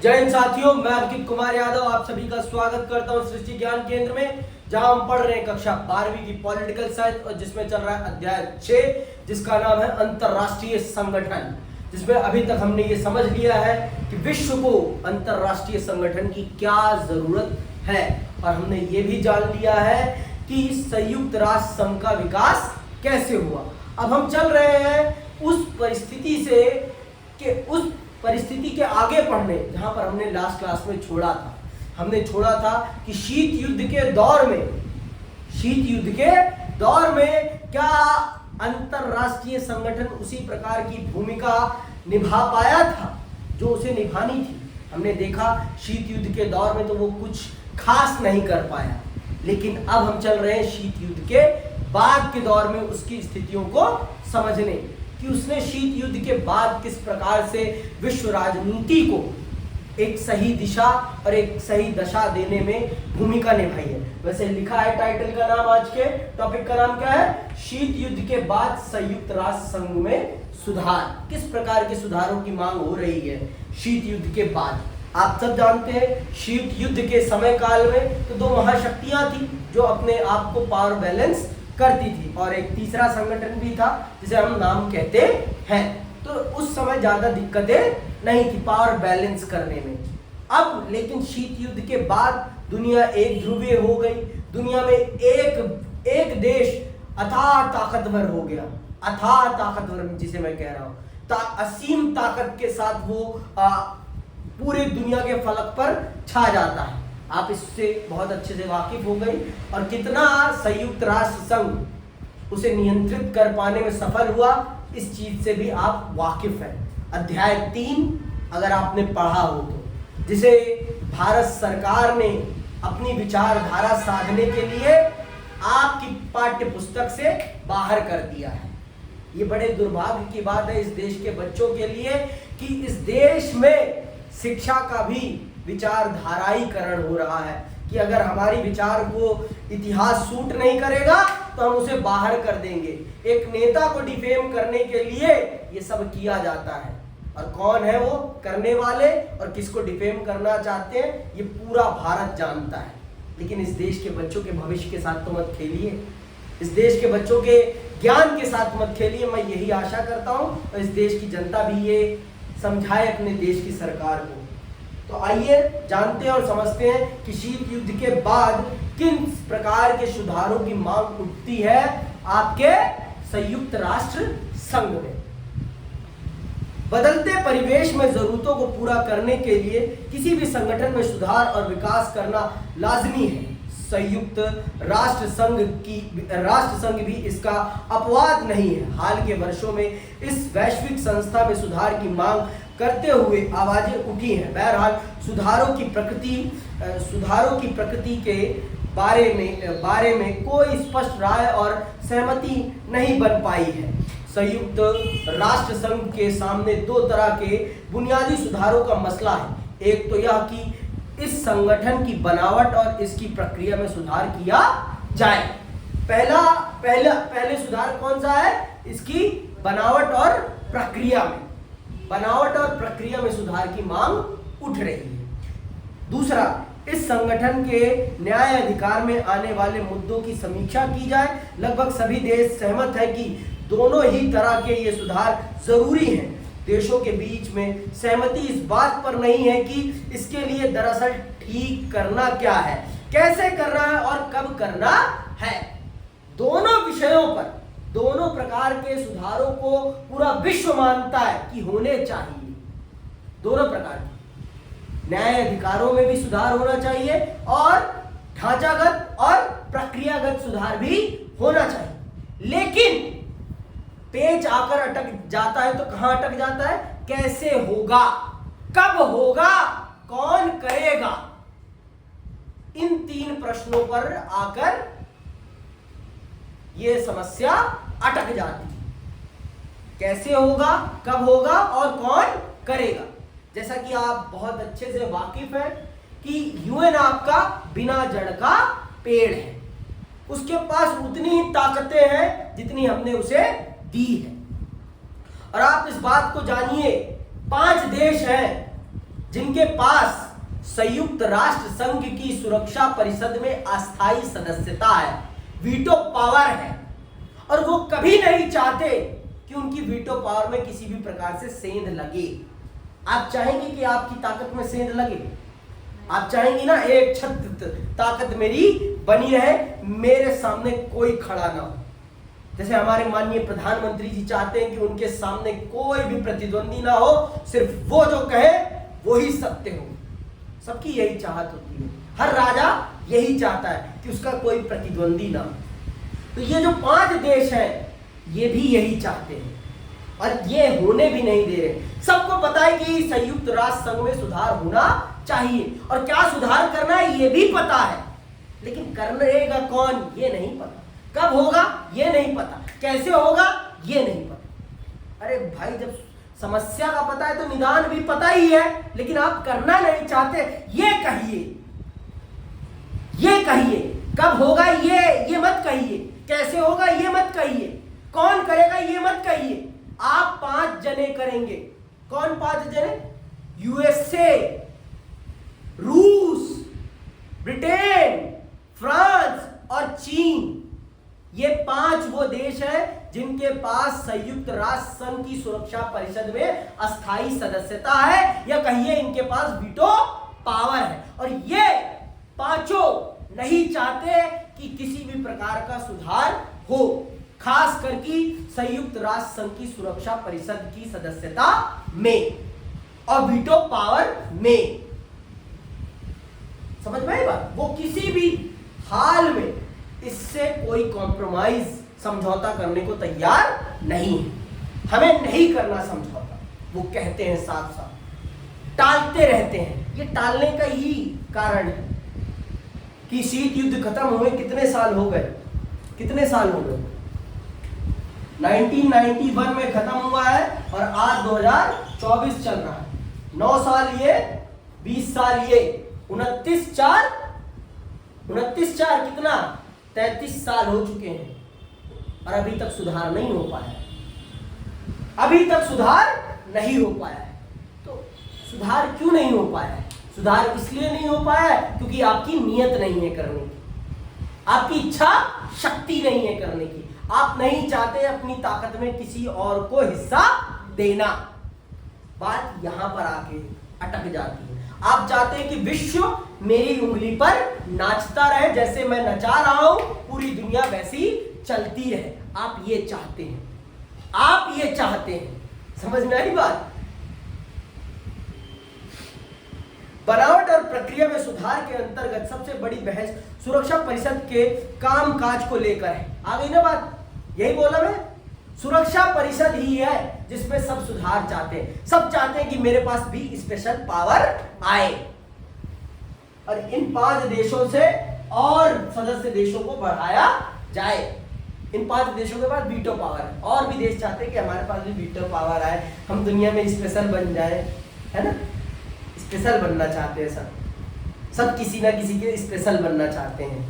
जय हिंद साथियों, मैं अंकित कुमार यादव आप सभी का स्वागत करता हूं सृष्टि ज्ञान केंद्र में, जहां हम पढ़ रहे हैं कक्षा 12वीं की पॉलिटिकल साइंस और जिसमें चल रहा है अध्याय 6 जिसका नाम है अंतरराष्ट्रीय संगठन। जिसमें अभी तक हमने ये समझ लिया है कि विश्व को अंतरराष्ट्रीय संगठन की क्या जरूरत है और हमने ये भी जान लिया है कि संयुक्त राष्ट्र संघ का विकास कैसे हुआ। अब हम चल रहे हैं उस परिस्थिति के आगे पढ़ने जहां पर हमने लास्ट क्लास में छोड़ा था। हमने छोड़ा था कि शीत युद्ध के दौर में क्या अंतरराष्ट्रीय संगठन उसी प्रकार की भूमिका निभा पाया था जो उसे निभानी थी। हमने देखा शीत युद्ध के दौर में तो वो कुछ खास नहीं कर पाया, लेकिन अब हम चल रहे हैं शीत युद्ध के बाद के दौर में उसकी स्थितियों को समझने कि उसने शीत युद्ध के बाद किस प्रकार से विश्व राजनीति को एक सही दिशा और एक सही दशा देने में भूमिका निभाई है। वैसे लिखा है टाइटल का नाम, आज के टॉपिक का नाम क्या है? शीत युद्ध के बाद संयुक्त राष्ट्र संघ में सुधार। किस प्रकार के सुधारों की मांग हो रही है शीत युद्ध के बाद? आप सब जानते हैं शीत युद्ध के समय काल में तो दो महाशक्तियां थी जो अपने आप को पावर बैलेंस करती थी और एक तीसरा संगठन भी था जिसे हम नाम कहते हैं। तो उस समय ज्यादा दिक्कतें नहीं थी पावर बैलेंस करने में। अब लेकिन शीत युद्ध के बाद दुनिया एक ध्रुवीय हो गई। दुनिया में एक देश अथाह ताकतवर हो गया, अथाह ताकतवर जिसे मैं कह रहा हूं, असीम ताकत के साथ वो पूरी दुनिया के फलक पर छा जाता है। आप इससे बहुत अच्छे से वाकिफ हो गई और कितना संयुक्त राष्ट्र संघ उसे नियंत्रित कर पाने में सफल हुआ इस चीज से भी आप वाकिफ हैं। अध्याय 3 अगर आपने पढ़ा हो तो, जिसे भारत सरकार ने अपनी विचारधारा साधने के लिए आपकी पाठ्य पुस्तक से बाहर कर दिया है। ये बड़े दुर्भाग्य की बात है इस देश के बच्चों के लिए कि इस देश में शिक्षा का भी विचारधाराईकरण हो रहा है कि अगर हमारी विचार को इतिहास सूट नहीं करेगा तो हम उसे बाहर कर देंगे। एक नेता को डिफेम करने के लिए ये सब किया जाता है और कौन है वो करने वाले और किसको डिफेम करना चाहते हैं ये पूरा भारत जानता है। लेकिन इस देश के बच्चों के भविष्य के साथ तो मत खेलिए, इस देश के बच्चों के ज्ञान के साथ मत खेलिए। मैं यही आशा करता हूं और इस देश की जनता भी ये समझाए अपने देश की सरकार को। तो आइए जानते हैं और समझते हैं कि शीत युद्ध के बाद किन प्रकार के सुधारों की मांग उठती है आपके संयुक्त राष्ट्र संघ में। बदलते परिवेश में जरूरतों को पूरा करने के लिए किसी भी संगठन में सुधार और विकास करना लाजमी है। संयुक्त राष्ट्र संघ भी इसका अपवाद नहीं है। हाल के वर्षों में इस वैश्विक संस्था में सुधार की मांग करते हुए आवाजें उठी हैं। बहरहाल सुधारों की प्रकृति के बारे में कोई स्पष्ट राय और सहमति नहीं बन पाई है। संयुक्त राष्ट्र संघ के सामने दो तरह के बुनियादी सुधारों का मसला है। एक तो यह कि इस संगठन की बनावट और इसकी प्रक्रिया में सुधार किया जाए। पहले सुधार कौन सा है? इसकी बनावट और प्रक्रिया में सुधार की मांग उठ रही है। दूसरा, इस संगठन के न्याय अधिकार में आने वाले मुद्दों की समीक्षा की जाए। लगभग सभी देश सहमत हैं कि दोनों ही तरह के ये सुधार जरूरी हैं। देशों के बीच में सहमति इस बात पर नहीं है कि इसके लिए दरअसल ठीक करना क्या है, कैसे करना है और कब करना है। दोनों विषयों पर दोनों प्रकार के सुधारों को पूरा विश्व मानता है कि होने चाहिए। दोनों प्रकार के न्याय अधिकारों में भी सुधार होना चाहिए और ढांचागत और प्रक्रियागत सुधार भी होना चाहिए। लेकिन पेच आकर अटक जाता है तो कहां अटक जाता है? कैसे होगा, कब होगा, कौन करेगा? इन 3 प्रश्नों पर आकर यह समस्या अटक जाती है। कैसे होगा, कब होगा और कौन करेगा? जैसा कि आप बहुत अच्छे से वाकिफ हैं कि यूएन आपका बिना जड़ का पेड़ है। उसके पास उतनी ही ताकतें हैं जितनी हमने उसे दी है। और आप इस बात को जानिए, 5 देश हैं जिनके पास संयुक्त राष्ट्र संघ की सुरक्षा परिषद में अस्थायी सदस्यता है, वीटो पावर है, और वो कभी नहीं चाहते कि उनकी वीटो पावर में किसी भी प्रकार से सेंध लगे। आप चाहेंगे कि आपकी ताकत में सेंध लगे? आप चाहेंगे ना एक छत ताकत मेरी बनी रहे, मेरे सामने कोई खड़ा ना हो। जैसे हमारे माननीय प्रधानमंत्री जी चाहते हैं कि उनके सामने कोई भी प्रतिद्वंदी ना हो, सिर्फ वो जो कहे वो ही सत्य हो। सबकी यही चाहत होती है, हर राजा यही चाहता है कि उसका कोई प्रतिद्वंदी ना हो। तो ये जो 5 देश हैं ये भी यही चाहते हैं, और ये होने भी नहीं दे रहे। सबको पता है कि संयुक्त राष्ट्र संघ में सुधार होना चाहिए, और क्या सुधार करना है ये भी पता है, लेकिन करेगा कौन ये नहीं पता, कब होगा ये नहीं पता, कैसे होगा ये नहीं पता। अरे भाई, जब समस्या का पता है तो निदान भी पता ही है, लेकिन आप करना नहीं चाहते। ये कहिए कब होगा ये मत कहिए, कैसे होगा ये मत कहिए, कौन करेगा ये मत कहिए। आप 5 जने करेंगे। कौन 5 जने? यूएसए, रूस, ब्रिटेन, फ्रांस और चीन। ये 5 वो देश हैं जिनके पास संयुक्त राष्ट्र संघ की सुरक्षा परिषद में अस्थायी सदस्यता है, या कहिए इनके पास वीटो पावर है। और ये 5 नहीं चाहते कि किसी भी प्रकार का सुधार हो, खास करके संयुक्त राष्ट्र संघ की सुरक्षा परिषद की सदस्यता में और वीटो पावर में। समझ में आई बात? वो किसी भी हाल में इससे कोई कॉम्प्रोमाइज, समझौता करने को तैयार नहीं है। हमें नहीं करना समझौता, वो कहते हैं साफ साफ, टालते रहते हैं। ये टालने का ही कारण है कि शीत युद्ध खत्म हुए कितने साल हो गए? 1991 में खत्म हुआ है और आज 2024 चल रहा है। 9 साल ये, 20 साल ये, 29/4 कितना? 33 साल हो चुके हैं, और अभी तक सुधार नहीं हो पाया है। तो सुधार क्यों नहीं हो पाया है? सुधार इसलिए नहीं हो पाया है क्योंकि आपकी नीयत नहीं है करने की, आपकी इच्छा शक्ति नहीं है करने की। आप नहीं चाहते अपनी ताकत में किसी और को हिस्सा देना। बात यहां पर आके अटक जाती है। आप चाहते हैं कि विश्व मेरी उंगली पर नाचता रहे, जैसे मैं नचा रहा हूं पूरी दुनिया वैसी चलती रहे। आप ये चाहते हैं। समझ में आई बात? बनावट और प्रक्रिया में सुधार के अंतर्गत सबसे बड़ी बहस सुरक्षा परिषद के कामकाज को लेकर है। आ गई ना बात? यही बोला मैं, सुरक्षा परिषद ही है जिसमें सब सुधार चाहते हैं। सब चाहते हैं कि मेरे पास भी स्पेशल पावर आए, और इन 5 देशों से और सदस्य देशों को बढ़ाया जाए। इन 5 देशों के पास वीटो पावर है, और भी देश चाहते हैं कि हमारे पास भी वीटो पावर आए, हम दुनिया में स्पेशल बन जाए, है ना? स्पेशल बनना चाहते हैं सब किसी ना किसी के स्पेशल बनना चाहते हैं।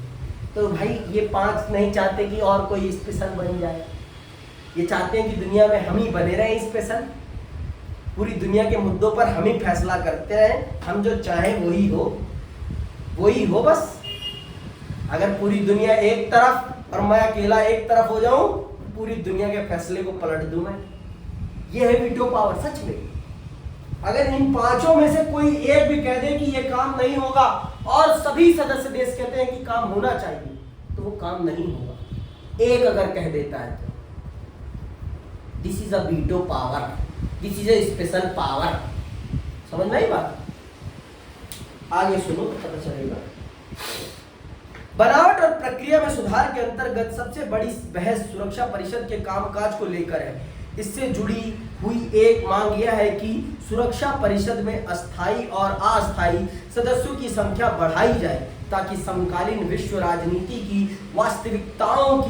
तो भाई ये 5 नहीं चाहते कि और कोई स्पेशल बन जाए, ये चाहते हैं कि दुनिया में हम ही बने रहे स्पेशल, पूरी दुनिया के मुद्दों पर हम ही फैसला करते रहें, हम जो चाहें वही हो बस। अगर पूरी दुनिया एक तरफ और मैं अकेला एक तरफ हो जाऊं, पूरी दुनिया के फैसले को पलट दूं मैं। ये है वीटो पावर सच में। अगर इन 5 में से कोई एक भी कह दे कि ये काम नहीं होगा और सभी सदस्य देश कहते हैं कि काम होना चाहिए, तो वो काम नहीं होगा। एक अगर कह देता है तो this is a veto power, this is a special power. समझ में आई बात? आगे सुनो तो पता चलेगा। बनावट और प्रक्रिया में सुधार के अंतर्गत सबसे बड़ी बहस सुरक्षा परिषद के कामकाज को लेकर है। इससे जुड़ी हुई एक मांग यह है कि सुरक्षा परिषद में अस्थायी और अस्थायी सदस्यों की संख्या बढ़ाई जाए, ताकि समकालीन विश्व राजनीति की वास्तविकताओं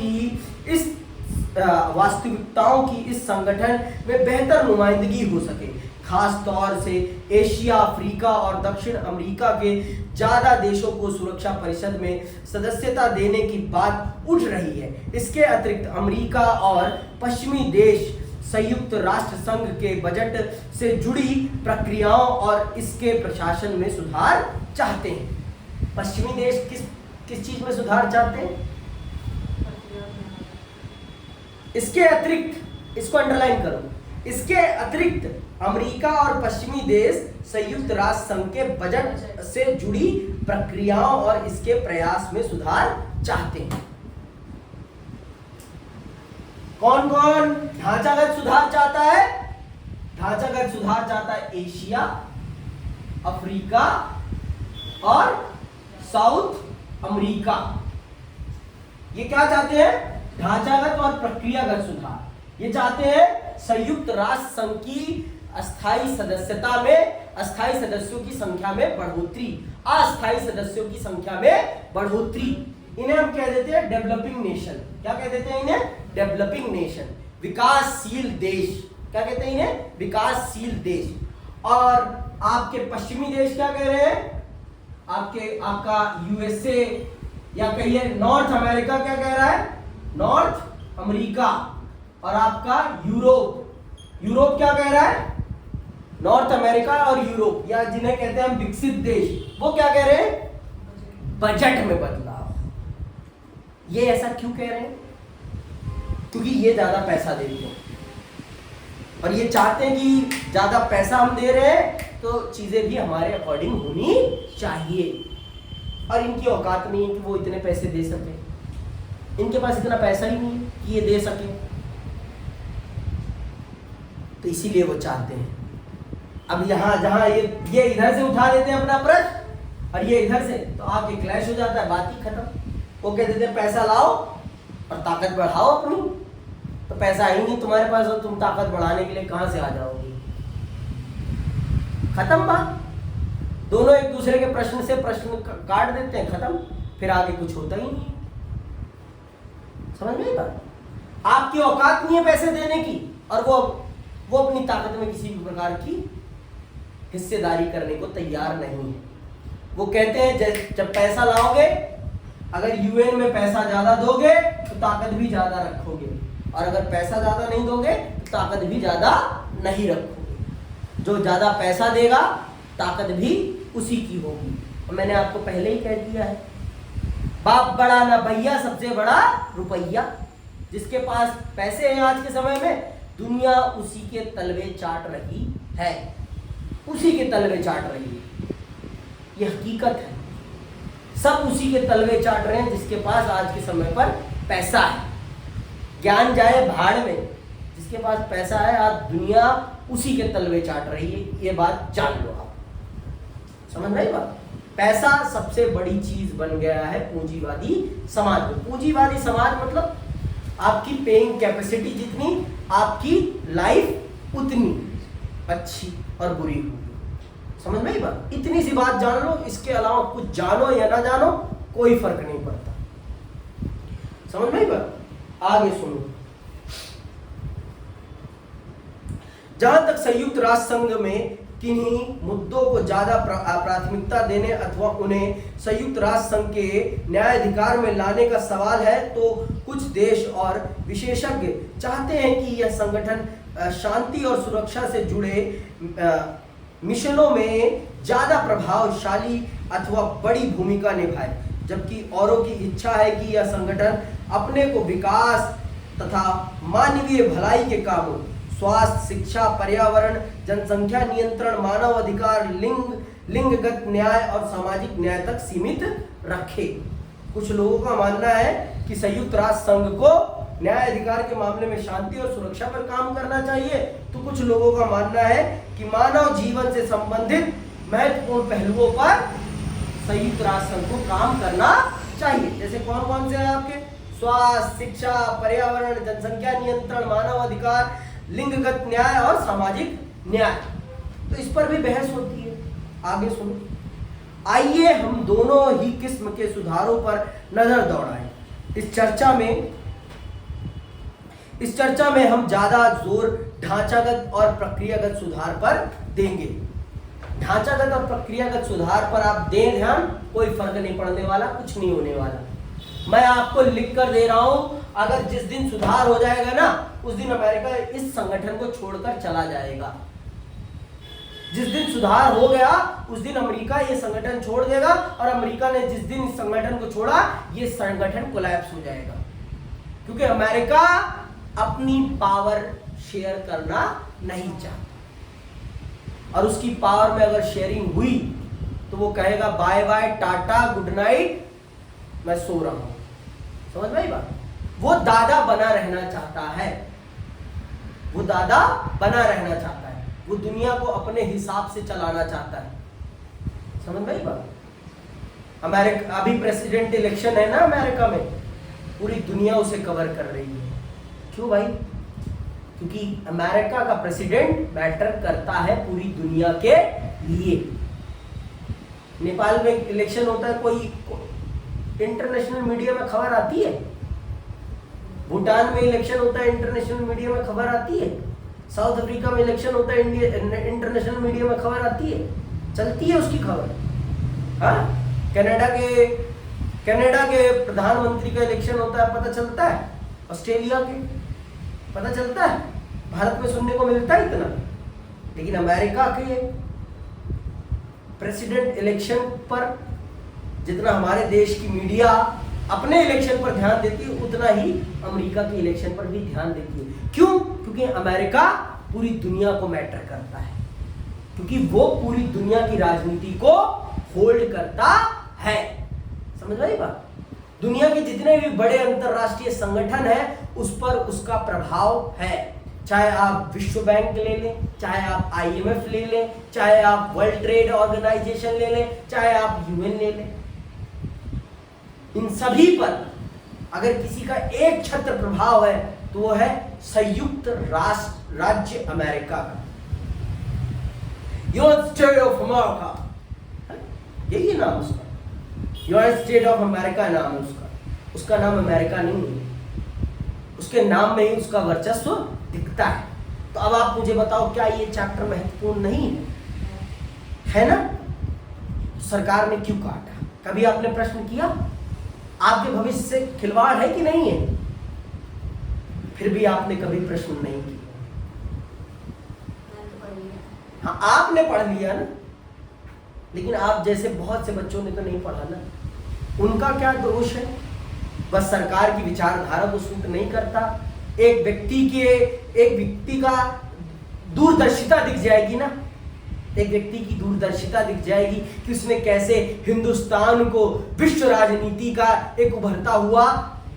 की इस संगठन में बेहतर नुमाइंदगी हो सके। खास तौर से एशिया, अफ्रीका और दक्षिण अमेरिका के ज्यादा देशों को सुरक्षा परिषद में सदस्यता देने की बात उठ रही है। इसके अतिरिक्त अमेरिका और पश्चिमी देश संयुक्त राष्ट्र संघ के बजट से जुड़ी प्रक्रियाओं और इसके प्रशासन में सुधार चाहते हैं। पश्चिमी देश किस चीज में सुधार चाहते हैं? इसके अतिरिक्त, इसको अंडरलाइन करो, इसके अतिरिक्त अमेरिका और पश्चिमी देश संयुक्त राष्ट्र संघ के बजट से जुड़ी प्रक्रियाओं और इसके प्रयास में सुधार चाहते हैं। कौन कौन ढांचागत सुधार चाहता है? ढांचागत सुधार चाहता है एशिया, अफ्रीका और साउथ अमेरिका। ये क्या चाहते हैं? ढांचागत और प्रक्रियागत सुधार। ये चाहते हैं संयुक्त राष्ट्र संघ की अस्थायी सदस्यता में अस्थायी सदस्यों की संख्या में बढ़ोतरी, अस्थायी सदस्यों की संख्या में बढ़ोतरी। इन्हें हम कह देते हैं डेवलपिंग नेशन। क्या कह देते हैं इन्हें? डेवलपिंग नेशन, विकासशील देश। क्या कहते हैं इन्हें? विकासशील देश। और आपके पश्चिमी देश क्या कह रहे हैं? आपका यूएसए या कहिए नॉर्थ अमेरिका क्या कह रहा है? North America. और आपका यूरोप क्या कह रहा है? नॉर्थ अमेरिका और यूरोप, या जिन्हें कहते हैं हम विकसित देश, वो क्या कह रहे हैं? बजट में बदलाव। ये ऐसा क्यों कह रहे हैं? क्योंकि ये ज्यादा पैसा देते हैं और ये चाहते हैं कि ज्यादा पैसा हम दे रहे हैं तो चीजें भी हमारे अकॉर्डिंग होनी चाहिए। और इनकी औकात नहीं है कि वो इतने पैसे दे सके, इनके पास इतना पैसा ही नहीं है कि ये दे सके, तो इसीलिए वो चाहते हैं। अब यहाँ जहां ये इधर से उठा देते हैं अपना प्रश्न और ये इधर से, तो आके क्लैश हो जाता है, बात ही खत्म। वो कह देते हैं पैसा लाओ और ताकत बढ़ाओ अपनी, तो पैसा ही नहीं तुम्हारे पास और तुम ताकत बढ़ाने के लिए कहां से आ जाओगे? खत्म बात। दोनों एक दूसरे के प्रश्न से प्रश्न काट देते हैं, खत्म, फिर आगे कुछ होता ही नहीं। समझ में बात? आपकी औकात नहीं है पैसे देने की और वो अपनी ताकत में किसी भी प्रकार की हिस्सेदारी करने को तैयार नहीं है। वो कहते हैं जब पैसा लाओगे, अगर यूएन में पैसा ज्यादा दोगे तो ताकत भी ज्यादा रखोगे, और अगर पैसा ज्यादा नहीं दोगे तो ताकत भी ज्यादा नहीं रखोगे। जो ज्यादा पैसा देगा ताकत भी उसी की होगी। और मैंने आपको पहले ही कह दिया है, बाप बड़ा ना भैया, सबसे बड़ा रुपया। जिसके पास पैसे हैं आज के समय में, दुनिया उसी के तलवे चाट रही है, उसी के तलवे चाट रही है। यह हकीकत है, सब उसी के तलवे चाट रहे हैं जिसके पास आज के समय पर पैसा है। ज्ञान जाए भाड़ में, जिसके पास पैसा है आज दुनिया उसी के तलवे चाट रही है। ये बात जान लो आप। समझ रहे बात? पैसा सबसे बड़ी चीज बन गया है पूंजीवादी समाज में। पूंजीवादी समाज मतलब आपकी पेइंग कैपेसिटी जितनी, आपकी लाइफ उतनी अच्छी और बुरी होगी। समझ में ही बात? इतनी सी बात जान लो, इसके अलावा कुछ जानो या ना जानो कोई फर्क नहीं पड़ता। समझ में ही बात? आगे सुनो। जहां तक संयुक्त राष्ट्र संघ में किन्हीं मुद्दों को ज्यादा प्राथमिकता देने अथवा उन्हें संयुक्त राष्ट्र संघ के न्यायाधिकार में लाने का सवाल है, तो कुछ देश और विशेषज्ञ चाहते हैं कि यह संगठन शांति और सुरक्षा से जुड़े मिशनों में ज्यादा प्रभावशाली अथवा बड़ी भूमिका निभाए, जबकि औरों की इच्छा है कि यह संगठन अपने को विकास तथा मानवीय भलाई के कामों, स्वास्थ्य, शिक्षा, पर्यावरण, जनसंख्या नियंत्रण, मानव अधिकार, लिंगगत न्याय और सामाजिक न्याय तक सीमित रखे। कुछ लोगों का मानना है कि संयुक्त राष्ट्र संघ को न्याय अधिकार के मामले में शांति और सुरक्षा पर काम करना चाहिए, तो कुछ लोगों का मानना है कि मानव जीवन से संबंधित महत्वपूर्ण पहलुओं पर संयुक्त राष्ट्र संघ को काम करना चाहिए। जैसे कौन कौन से हैं आपके? स्वास्थ्य, शिक्षा, पर्यावरण, जनसंख्या नियंत्रण, मानव अधिकार, लिंगगत न्याय और सामाजिक न्याय। तो इस पर भी बहस होती है। आगे सुनो। आइए हम दोनों ही किस्म के सुधारों पर नजर दौड़ाएं। इस चर्चा में हम ज्यादा जोर ढांचागत और प्रक्रियागत सुधार पर देंगे। ढांचागत और प्रक्रियागत सुधार पर आप दें ध्यान, कोई फर्क नहीं पड़ने वाला, कुछ नहीं होने वाला। मैं आपको लिख कर दे रहा हूं, अगर जिस दिन सुधार हो जाएगा ना, उस दिन अमेरिका इस संगठन को छोड़कर चला जाएगा। जिस दिन सुधार हो गया उस दिन अमेरिका ये संगठन छोड़ देगा, और अमेरिका ने जिस दिन इस संगठन को छोड़ा ये संगठन कोलैप्स हो जाएगा। क्योंकि अमेरिका अपनी पावर शेयर करना नहीं चाहता, और उसकी पावर में अगर शेयरिंग हुई तो वो कहेगा bye bye, tata, good night, मैं सो रहा हूं। समझ में आई बात? वो दादा बना रहना चाहता है, वो दादा बना रहना चाहता है, वो दुनिया को अपने हिसाब से चलाना चाहता है। समझ में आई बात? अमेरिका अभी प्रेसिडेंट इलेक्शन है ना अमेरिका में, पूरी दुनिया उसे कवर कर रही है। क्यों भाई? क्योंकि अमेरिका का प्रेसिडेंट मैटर करता है पूरी दुनिया के लिए। नेपाल में इलेक्शन होता है, कोई इंटरनेशनल मीडिया में खबर आती है? भूटान में इलेक्शन होता है, इंटरनेशनल मीडिया में खबर आती है? साउथ अफ्रीका में इलेक्शन होता है, इंटरनेशनल मीडिया में खबर आती है? चलती है उसकी खबर? हाँ, कनाडा के प्रधानमंत्री का इलेक्शन होता है, पता चलता है? ऑस्ट्रेलिया के पता चलता है? भारत में सुनने को मिलता है इतना? लेकिन अमेरिका के प्रेसिडेंट इलेक्शन पर जितना हमारे देश की मीडिया अपने इलेक्शन पर ध्यान देती है, उतना ही अमेरिका के इलेक्शन पर भी ध्यान देती है। क्यों? क्योंकि अमेरिका पूरी दुनिया को मैटर करता है, क्योंकि वो पूरी दुनिया की राजनीति को होल्ड करता है। समझ आई बात? दुनिया के जितने भी बड़े अंतरराष्ट्रीय संगठन है उस पर उसका प्रभाव है। चाहे आप विश्व बैंक ले लें, चाहे आप IMF ले लें, चाहे आप वर्ल्ड ट्रेड ऑर्गेनाइजेशन ले लें, चाहे आप UN ले लें, इन सभी पर अगर किसी का एक छत्र प्रभाव है तो वो है संयुक्त राष्ट्र राज्य अमेरिका का, यूनाइटेड स्टेट ऑफ अमेरिका, यही नाम उसका, यूनाइटेड स्टेट ऑफ अमेरिका नाम है उसका। उसका नाम अमेरिका नहीं है, उसके नाम में ही उसका वर्चस्व दिखता है। तो अब आप मुझे बताओ, क्या ये चैप्टर महत्वपूर्ण नहीं है? है ना? सरकार ने क्यों काटा? कभी आपने प्रश्न किया? आपके भविष्य से खिलवाड़ है कि नहीं है? फिर भी आपने कभी प्रश्न नहीं किया। हाँ, आपने पढ़ लिया ना, लेकिन आप जैसे बहुत से बच्चों ने तो नहीं पढ़ा ना। उनका क्या दोष है? बस सरकार की विचारधारा को सूट नहीं करता। एक व्यक्ति का दूरदर्शिता दिख जाएगी ना, एक व्यक्ति की दूरदर्शिता दिख जाएगी कि उसने कैसे हिंदुस्तान को विश्व राजनीति का एक उभरता हुआ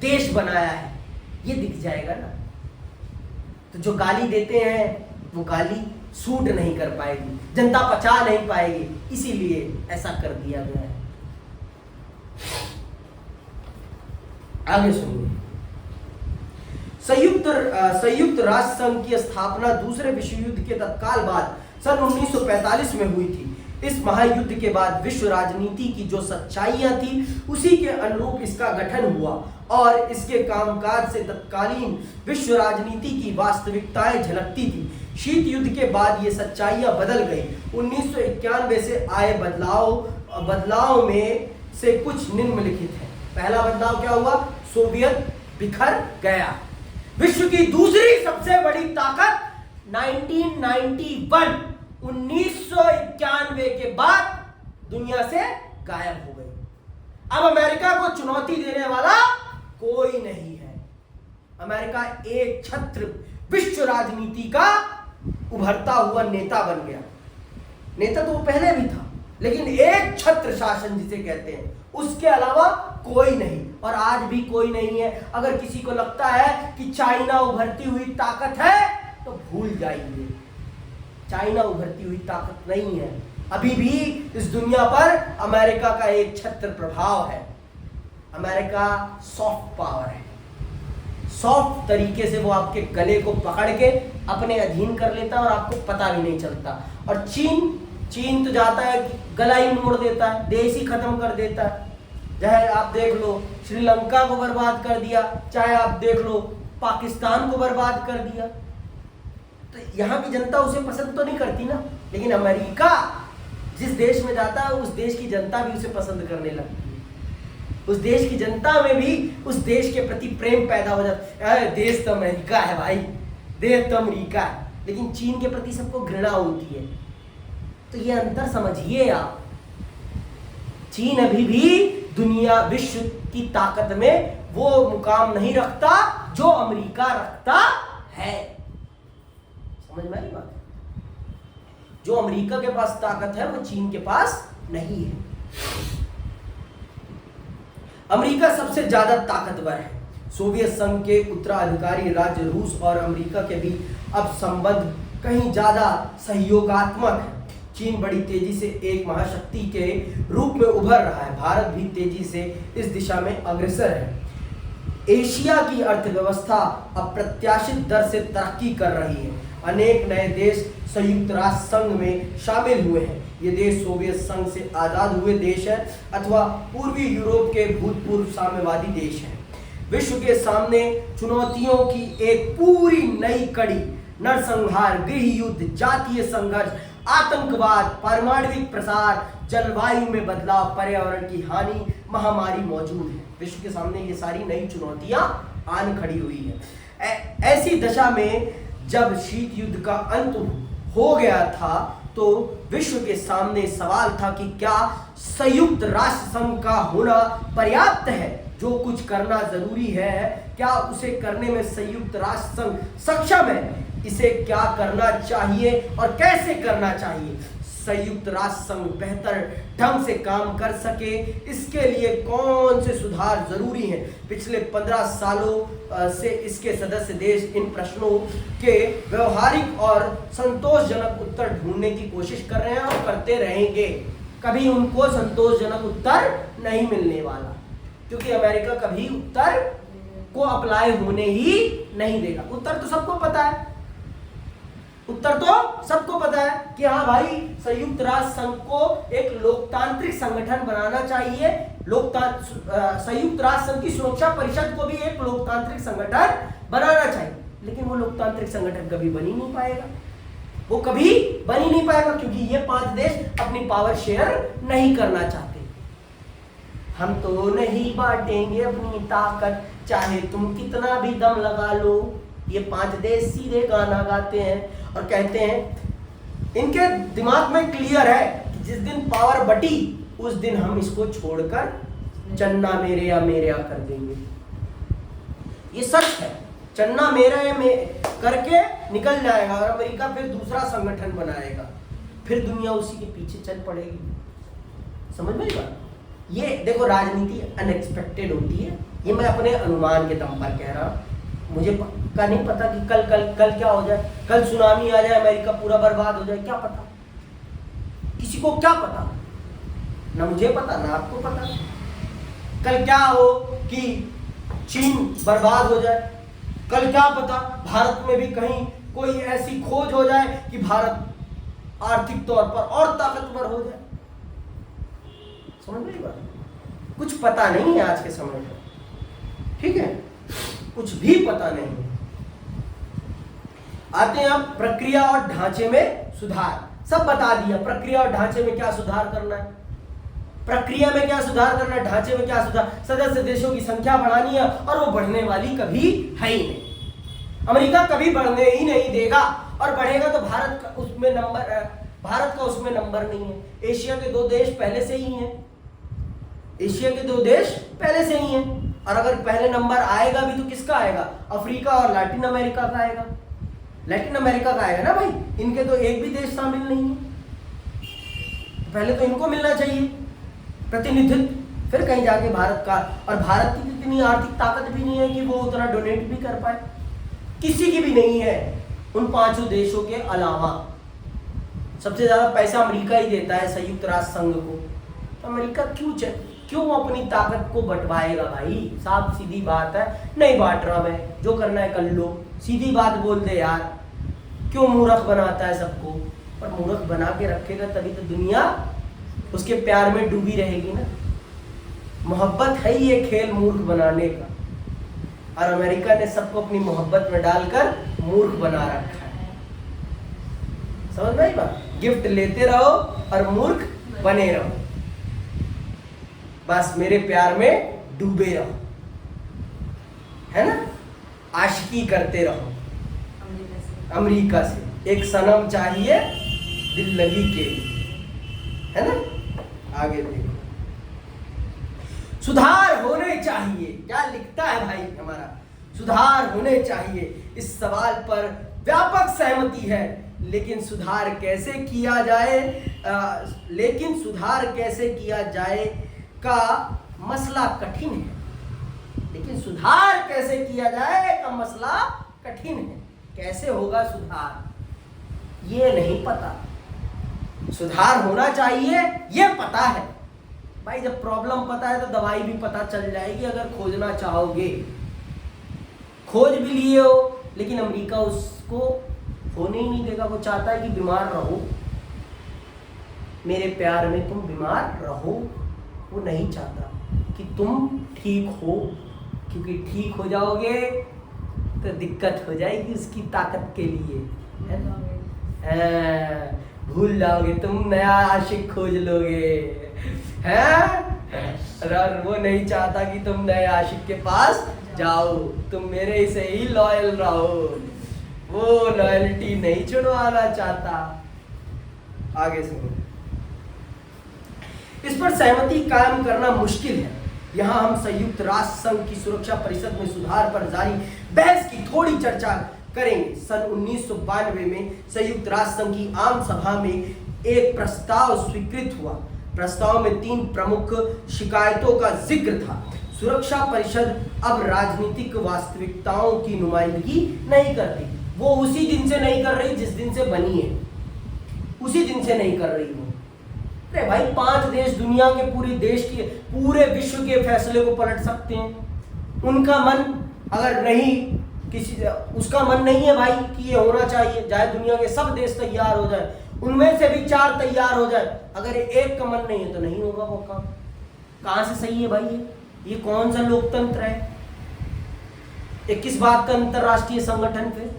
देश बनाया है, ये दिख जाएगा ना। तो जो गाली देते हैं वो गाली सूट नहीं कर पाएगी, जनता पचा नहीं पाएगी, इसीलिए ऐसा कर दिया गया है। आगे सुनिए। संयुक्त राष्ट्र संघ की स्थापना दूसरे विश्व युद्ध के तत्काल बाद सन 1945 में हुई थी। इस महायुद्ध के बाद विश्व राजनीति की जो सच्चाइयां थी उसी के अनुरूप इसका गठन हुआ, और इसके कामकाज से तत्कालीन विश्व राजनीति की वास्तविकताएं झलकती थी। शीत युद्ध के बाद ये सच्चाइयां बदल गई। 1991 से आए बदलाव में से कुछ निम्नलिखित है। पहला बदलाव क्या हुआ? सोवियत बिखर गया। विश्व की दूसरी सबसे बड़ी ताकत 1991 के बाद दुनिया से गायब हो गई। अब अमेरिका को चुनौती देने वाला कोई नहीं है। अमेरिका एक छत्र विश्व राजनीति का उभरता हुआ नेता बन गया। नेता तो वो पहले भी था, लेकिन एक छत्र शासन जिसे कहते हैं, उसके अलावा कोई नहीं, और आज भी कोई नहीं है। अगर किसी को लगता है कि चाइना उभरती हुई ताकत है तो भूल जाइए, चाइना उभरती हुई ताकत नहीं है। अभी भी इस दुनिया पर अमेरिका का एक छत्र प्रभाव है। अमेरिका सॉफ्ट पावर है, सॉफ्ट तरीके से वो आपके गले को पकड़ के अपने अधीन कर लेता है और आपको पता भी नहीं चलता। और चीन तो जाता है कि गला ही मोड़ देता है, देश ही खत्म कर देता है। चाहे आप देख लो श्रीलंका को बर्बाद कर दिया, चाहे आप देख लो पाकिस्तान को बर्बाद कर दिया। तो यहाँ की जनता उसे पसंद तो नहीं करती ना, लेकिन अमेरिका जिस देश में जाता है उस देश की जनता भी उसे पसंद करने लगती है। उस देश की जनता में भी उस देश के प्रति प्रेम पैदा हो जाता है। देश तो अमेरिका है भाई, देश तो अमेरिका है, लेकिन चीन के प्रति सबको घृणा होती है। तो ये अंतर समझिए आप। चीन अभी भी दुनिया विश्व की ताकत में वो मुकाम नहीं रखता जो अमेरिका रखता है। समझ में आई बात? जो अमेरिका के पास ताकत है वो चीन के पास नहीं है। अमेरिका सबसे ज्यादा ताकतवर है। सोवियत संघ के उत्तराधिकारी राज्य रूस और अमेरिका के बीच अब संबंध कहीं ज्यादा सहयोगात्मक है। चीन बड़ी तेजी से एक महाशक्ति के रूप में उभर रहा है। भारत भी तेजी से इस दिशा में अग्रसर है। एशिया की अर्थव्यवस्था अप्रत्याशित दर से तरक्की कर रही है। अनेक नए देश संयुक्त राष्ट्र संघ में शामिल हुए हैं। ये देश सोवियत संघ से आजाद हुए देश है अथवा पूर्वी यूरोप के भूतपूर्व साम्यवादी देश हैं। विश्व के सामने चुनौतियों की एक पूरी नई कड़ी, नरसंहार, गृह युद्ध, जातीय संघर्ष, आतंकवाद, परमाणुविक प्रसार, जलवायु में बदलाव, पर्यावरण की हानि, महामारी मौजूद है। विश्व के सामने ये सारी नई चुनौतियां आन खड़ी हुई है। ऐसी दशा में जब शीत युद्ध का अंत हो गया था तो विश्व के सामने सवाल था कि क्या संयुक्त राष्ट्र संघ का होना पर्याप्त है? जो कुछ करना जरूरी है, क्या उसे करने में संयुक्त राष्ट्र संघ सक्षम है? इसे क्या करना चाहिए और कैसे करना चाहिए? संयुक्त राष्ट्र संघ बेहतर ढंग से काम कर सके, इसके लिए कौन से सुधार जरूरी हैं? पिछले 15 सालों से इसके सदस्य देश इन प्रश्नों के व्यवहारिक और संतोषजनक उत्तर ढूंढने की कोशिश कर रहे हैं और करते रहेंगे। कभी उनको संतोषजनक उत्तर नहीं मिलने वाला, क्योंकि अमेरिका कभी उत्तर को अप्लाई होने ही नहीं देगा। उत्तर तो सबको पता है, उत्तर तो सबको पता है कि हाँ भाई, संयुक्त राष्ट्र संघ को एक लोकतांत्रिक संगठन बनाना चाहिए। संयुक्त राष्ट्र संघ की सुरक्षा परिषद को भी एक लोकतांत्रिक संगठन बनाना चाहिए। लेकिन वो लोकतांत्रिक संगठन कभी बन ही नहीं पाएगा, वो कभी बन ही नहीं पाएगा, क्योंकि ये 5 देश अपनी पावर शेयर नहीं करना चाहते। हम तो नहीं बांटेंगे अपनी ताकत, चाहे तुम कितना भी दम लगा लो। ये 5 देश सीधे गाना गाते हैं और कहते हैं, इनके दिमाग में क्लियर है कि जिस दिन पावर बटी उस दिन हम इसको छोड़कर चन्ना मेरे या कर देंगे। ये सच है, चन्ना मेरा या करके निकल जाएगा और अमेरिका फिर दूसरा संगठन बनाएगा, फिर दुनिया उसी के पीछे चल पड़ेगी। समझ में बात? ये देखो, राजनीति अनएक्सपेक्टेड होती है। ये मैं अपने अनुमान के दम पर कह रहा हूँ। मुझे का नहीं पता कि कल क्या हो जाए, कल सुनामी आ जाए, अमेरिका पूरा बर्बाद हो जाए, क्या पता? किसी को क्या पता? ना मुझे पता, ना आपको पता। कल क्या हो कि चीन बर्बाद हो जाए, कल क्या पता भारत में भी कहीं कोई ऐसी खोज हो जाए कि भारत आर्थिक तौर पर और ताकतवर हो जाए। समझ में बात? कुछ पता नहीं है आज के समय में, ठीक है? कुछ भी पता नहीं। आते हैं अब प्रक्रिया और ढांचे में सुधार। सब बता दिया, प्रक्रिया और ढांचे में क्या सुधार करना है, प्रक्रिया में क्या सुधार करना है, ढांचे में क्या सुधार। सदस्य देशों की संख्या बढ़ानी है और वो बढ़ने वाली कभी है ही नहीं। अमेरिका कभी बढ़ने ही नहीं देगा, और बढ़ेगा तो भारत का उसमें नंबर नहीं है। एशिया के 2 देश पहले से ही हैं, एशिया के 2 देश पहले से ही हैं। और अगर पहले नंबर आएगा भी तो किसका आएगा? अफ्रीका और लैटिन अमेरिका का आएगा। लैटिन अमेरिका का आएगा ना भाई, इनके तो एक भी देश शामिल नहीं है। पहले तो इनको मिलना चाहिए प्रतिनिधित्व, फिर कहीं जाके भारत का। और भारत की इतनी आर्थिक ताकत भी नहीं है कि वो उतना डोनेट भी कर पाए, किसी की भी नहीं है उन 5 देशों के अलावा। सबसे ज्यादा पैसा अमेरिका ही देता है संयुक्त राष्ट्र संघ को। तो अमेरिका क्यों अपनी ताकत को बंटवाएगा भाई? साफ सीधी बात है, नहीं बांट रहा मैं, जो करना है कर लो। सीधी बात बोल दे यार, क्यों मूर्ख बनाता है सबको? पर मूर्ख बना के रखेगा तभी तो दुनिया उसके प्यार में डूबी रहेगी ना। मोहब्बत है ये खेल मूर्ख बनाने का, और अमेरिका ने सबको अपनी मोहब्बत में डालकर मूर्ख बना रखा है। समझ में आई बात? गिफ्ट लेते रहो और मूर्ख बने रहो, बस मेरे प्यार में डूबे रहो, है ना, आशिकी करते रहो। अमेरिका से एक सनम चाहिए दिल लगी के लिए, है ना। आगे देखो, सुधार होने चाहिए, क्या लिखता है भाई हमारा, सुधार होने चाहिए। इस सवाल पर व्यापक सहमति है, लेकिन सुधार कैसे किया जाए, लेकिन सुधार कैसे किया जाए का मसला कठिन है। लेकिन सुधार कैसे किया जाए का मसला कठिन है। कैसे होगा सुधार, ये नहीं पता। सुधार होना चाहिए ये पता है भाई। जब प्रॉब्लम पता है तो दवाई भी पता चल जाएगी, अगर खोजना चाहोगे। खोज भी लिए हो, लेकिन अमेरिका उसको होने ही नहीं देगा। वो चाहता है कि बीमार रहो, मेरे प्यार में तुम बीमार रहो। वो नहीं चाहता कि तुम ठीक हो, क्योंकि ठीक हो जाओगे तो दिक्कत हो जाएगी उसकी ताकत के लिए, है ना। भूल जाओगे, तुम नया आशिक खोज लोगे, हैं। और वो नहीं चाहता कि तुम नए आशिक के पास जाओ, तुम मेरे से ही लॉयल रहो। वो लॉयल्टी नहीं छुड़वाना चाहता। आगे सुनो, इस पर सहमति कायम करना मुश्किल है। यहाँ हम संयुक्त राष्ट्र संघ की सुरक्षा परिषद में सुधार पर जारी बहस की थोड़ी चर्चा करेंगे। सन 1992 में संयुक्त राष्ट्र संघ की आम सभा में एक प्रस्ताव स्वीकृत हुआ। प्रस्ताव में 3 प्रमुख शिकायतों का जिक्र था। सुरक्षा परिषद अब राजनीतिक वास्तविकताओं की नुमाइंदगी नहीं करती। वो उसी दिन से नहीं कर रही जिस दिन से बनी है, उसी दिन से नहीं कर रही वो। अरे भाई, 5 देश दुनिया के पूरे विश्व के फैसले को पलट सकते हैं। उनका मन अगर नहीं, उसका मन नहीं है भाई कि ये होना चाहिए, चाहे दुनिया के सब देश तैयार हो जाए, उनमें से भी 4 तैयार हो जाए, अगर एक का मन नहीं है तो नहीं होगा वो काम। कहां से सही है भाई ये कौन सा लोकतंत्र है? ये किस बात का अंतरराष्ट्रीय संगठन पे?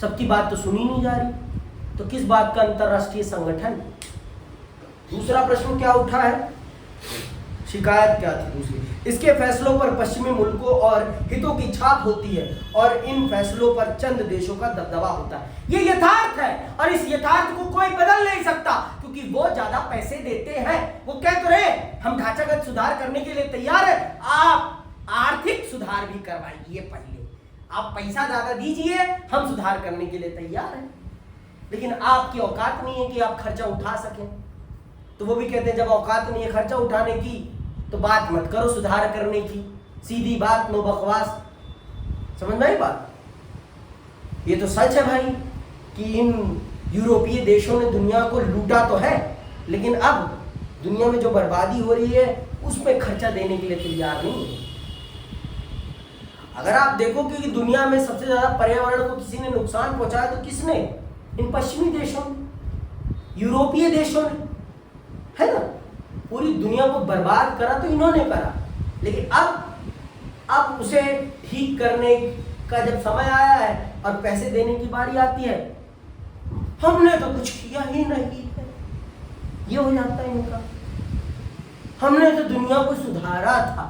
सबकी बात तो सुनी नहीं जा रही, तो किस बात का अंतरराष्ट्रीय संगठन? दूसरा प्रश्न क्या उठा है, शिकायत क्या थी दूसरी? इसके फैसलों पर पश्चिमी मुल्कों और हितों की छाप होती है और इन फैसलों पर चंद देशों का दबदबा होता है। ये यथार्थ है और इस यथार्थ को कोई बदल नहीं सकता, क्योंकि वो ज्यादा पैसे देते हैं। वो कह तो रहे हम ढांचागत सुधार करने के लिए तैयार है, आप आर्थिक सुधार भी करवाइए, पहले आप पैसा ज्यादा दीजिए, हम सुधार करने के लिए तैयार हैं। लेकिन आपकी औकात नहीं है कि आप खर्चा उठा सकें, तो वो भी कहते हैं जब औकात नहीं है खर्चा उठाने की तो बात मत करो सुधार करने की। सीधी बात, नो बकवास। समझ में आई बात? ये तो सच है भाई कि इन यूरोपीय देशों ने दुनिया को लूटा तो है, लेकिन अब दुनिया में जो बर्बादी हो रही है उसमें खर्चा देने के लिए तैयार नहीं है। अगर आप देखो कि दुनिया में सबसे ज्यादा पर्यावरण को किसी ने नुकसान पहुंचाया तो किसने? इन पश्चिमी देशों ने, यूरोपीय देशों ने, है ना। पूरी दुनिया को बर्बाद करा तो इन्होंने करा। लेकिन अब उसे ठीक करने का जब समय आया है और पैसे देने की बारी आती है, हमने तो कुछ किया ही नहीं है, ये हो जाता है इनका। हमने तो दुनिया को सुधारा था।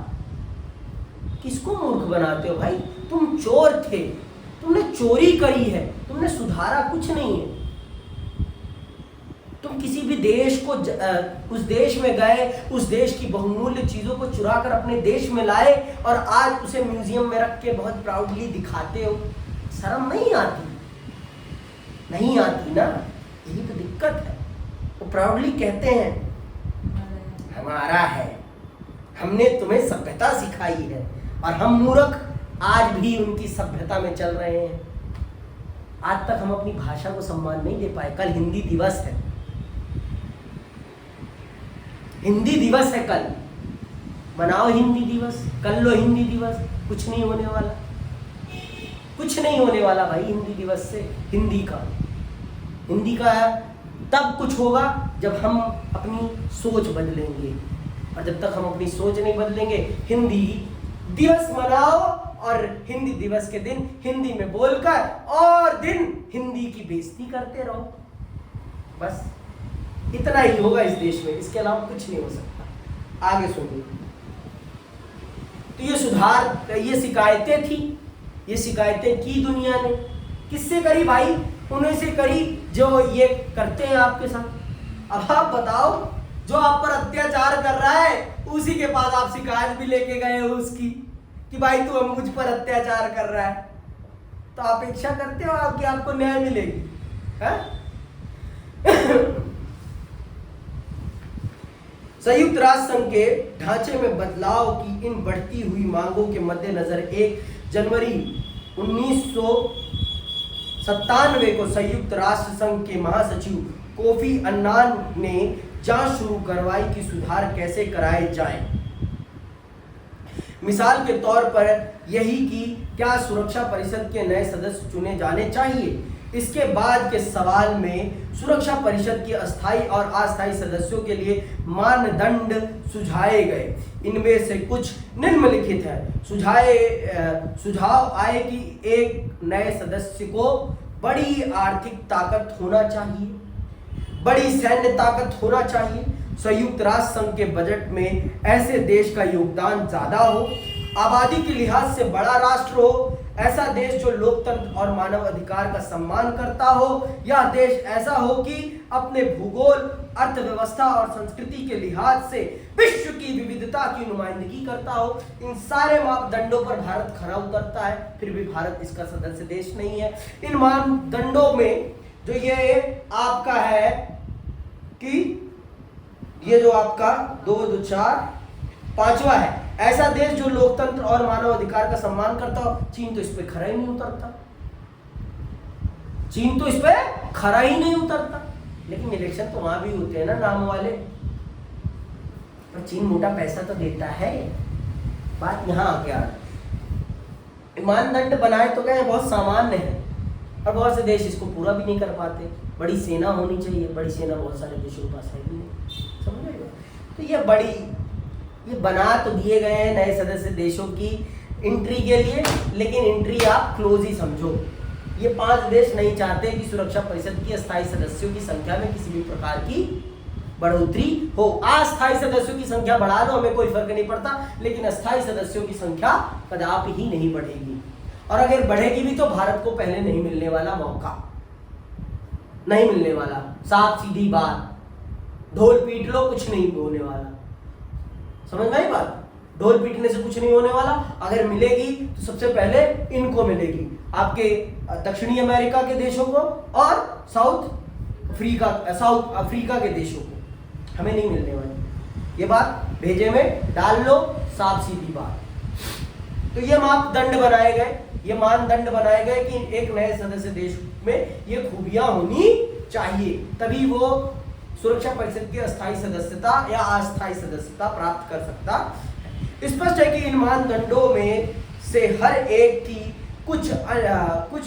किसको मूर्ख बनाते हो भाई? तुम चोर थे, तुमने चोरी करी है, तुमने सुधारा कुछ नहीं है। तुम किसी भी देश को उस देश में गए, उस देश की बहुमूल्य चीजों को चुरा कर अपने देश में लाए और आज उसे म्यूजियम में रख के बहुत प्राउडली दिखाते हो। शर्म नहीं आती? नहीं आती ना, यही तो दिक्कत है। वो प्राउडली कहते हैं हमारा है, हमने तुम्हें सभ्यता सिखाई है, और हम मूर्ख आज भी उनकी सभ्यता में चल रहे हैं। आज तक हम अपनी भाषा को सम्मान नहीं दे पाए। कल हिंदी दिवस है, हिंदी दिवस है कल, मनाओ हिंदी दिवस, कर लो हिंदी दिवस। कुछ नहीं होने वाला, कुछ नहीं होने वाला भाई हिंदी दिवस से। हिंदी का तब कुछ होगा जब हम अपनी सोच बदलेंगे, और जब तक हम अपनी सोच नहीं बदलेंगे, हिंदी दिवस मनाओ और हिंदी दिवस के दिन हिंदी में बोलकर और दिन हिंदी की बेइज्जती करते रहो। बस इतना ही होगा इस देश में, इसके अलावा कुछ नहीं हो सकता। आगे सुनिए। तो ये सुधार, ये शिकायतें थी, ये शिकायतें की दुनिया ने किससे करी भाई? उन्हीं से करी जो ये करते हैं आपके साथ। अब आप बताओ, जो आप पर अत्याचार कर रहा है उसी के पास आप शिकायत भी लेके गए हो उसकी कि भाई तू मुझ पर अत्याचार कर रहा है, तो अपेक्षा करते हो कि आपको न्याय मिलेगी? है? संयुक्त राष्ट्र संघ के ढांचे में बदलाव की इन बढ़ती हुई मांगों के मद्देनजर 1 जनवरी 1997 को संयुक्त राष्ट्र संघ के महासचिव कोफी अन्नान ने जांच शुरू करवाई कि सुधार कैसे कराए जाएं। मिसाल के तौर पर यही कि क्या सुरक्षा परिषद के नए सदस्य चुने जाने चाहिए। इसके बाद के सवाल में सुरक्षा परिषद के अस्थायी और अस्थायी सदस्यों के लिए मानदंड सुझाए गए। इनमें से कुछ निम्नलिखित है। सुझाव आए कि एक नए सदस्य को बड़ी आर्थिक ताकत होना चाहिए, बड़ी सैन्य ताकत होना चाहिए, संयुक्त राष्ट्र संघ के बजट में ऐसे देश का योगदान ज्यादा हो, आबादी के लिहाज से बड़ा राष्ट्र हो, ऐसा देश जो लोकतंत्र और मानव अधिकार का सम्मान करता हो, यह देश ऐसा हो कि अपने भूगोल, अर्थव्यवस्था और संस्कृति के लिहाज से विश्व की विविधता की नुमाइंदगी करता हो। इन सारे मापदंडों पर भारत खरा उतरता है, फिर भी भारत इसका सदस्य देश नहीं है। इन मानदंडों में जो ये आपका है कि ये जो आपका 2, 2, 4, 5वां है, ऐसा देश जो लोकतंत्र और मानव अधिकार का सम्मान करता हो। चीन तो इस पे खरा ही नहीं उतरता, चीन तो इस पे खरा ही नहीं उतरता। लेकिन इलेक्शन तो वहां भी होते हैं ना नाम वाले, और चीन मोटा पैसा तो देता है। बात यहाँ आ गया, मानदंड बनाए तो गए बहुत सामान्य है और बहुत से देश इसको पूरा भी नहीं कर पाते। बड़ी सेना होनी चाहिए, बड़ी सेना बहुत सारे देशों के पास है भी नहीं, समझ रहे हो? तो ये बना तो दिए गए हैं नए सदस्य देशों की एंट्री के लिए, लेकिन एंट्री आप क्लोज ही समझो। ये 5 देश नहीं चाहते कि सुरक्षा परिषद की अस्थायी सदस्यों की संख्या में किसी भी प्रकार की बढ़ोतरी हो। अस्थायी सदस्यों की संख्या बढ़ा लो, हमें कोई फर्क नहीं पड़ता, लेकिन अस्थायी सदस्यों की संख्या कदापि ही नहीं बढ़ेगी। और अगर बढ़ेगी भी तो भारत को पहले नहीं मिलने वाला मौका, नहीं मिलने वाला। साफ सीधी बात, ढोल पीट लो कुछ नहीं होने वाला, समझ में आई बात? ढोल पीटने से कुछ नहीं होने वाला। अगर मिलेगी तो सबसे पहले इनको मिलेगी, आपके दक्षिणी अमेरिका के देशों को और साउथ अफ्रीका के देशों को, हमें नहीं मिलने वाली। ये बात भेजे में डाल लो, साफ सीधी बात। तो ये मापदंड बनाए गए, ये मानदंड बनाए गए कि एक नए सदस्य देश में ये खूबियां होनी चाहिए, तभी वो सुरक्षा परिषद की अस्थायी सदस्यता या अस्थायी सदस्यता प्राप्त कर सकता। स्पष्ट है कि इन मानदंडों में से हर एक की कुछ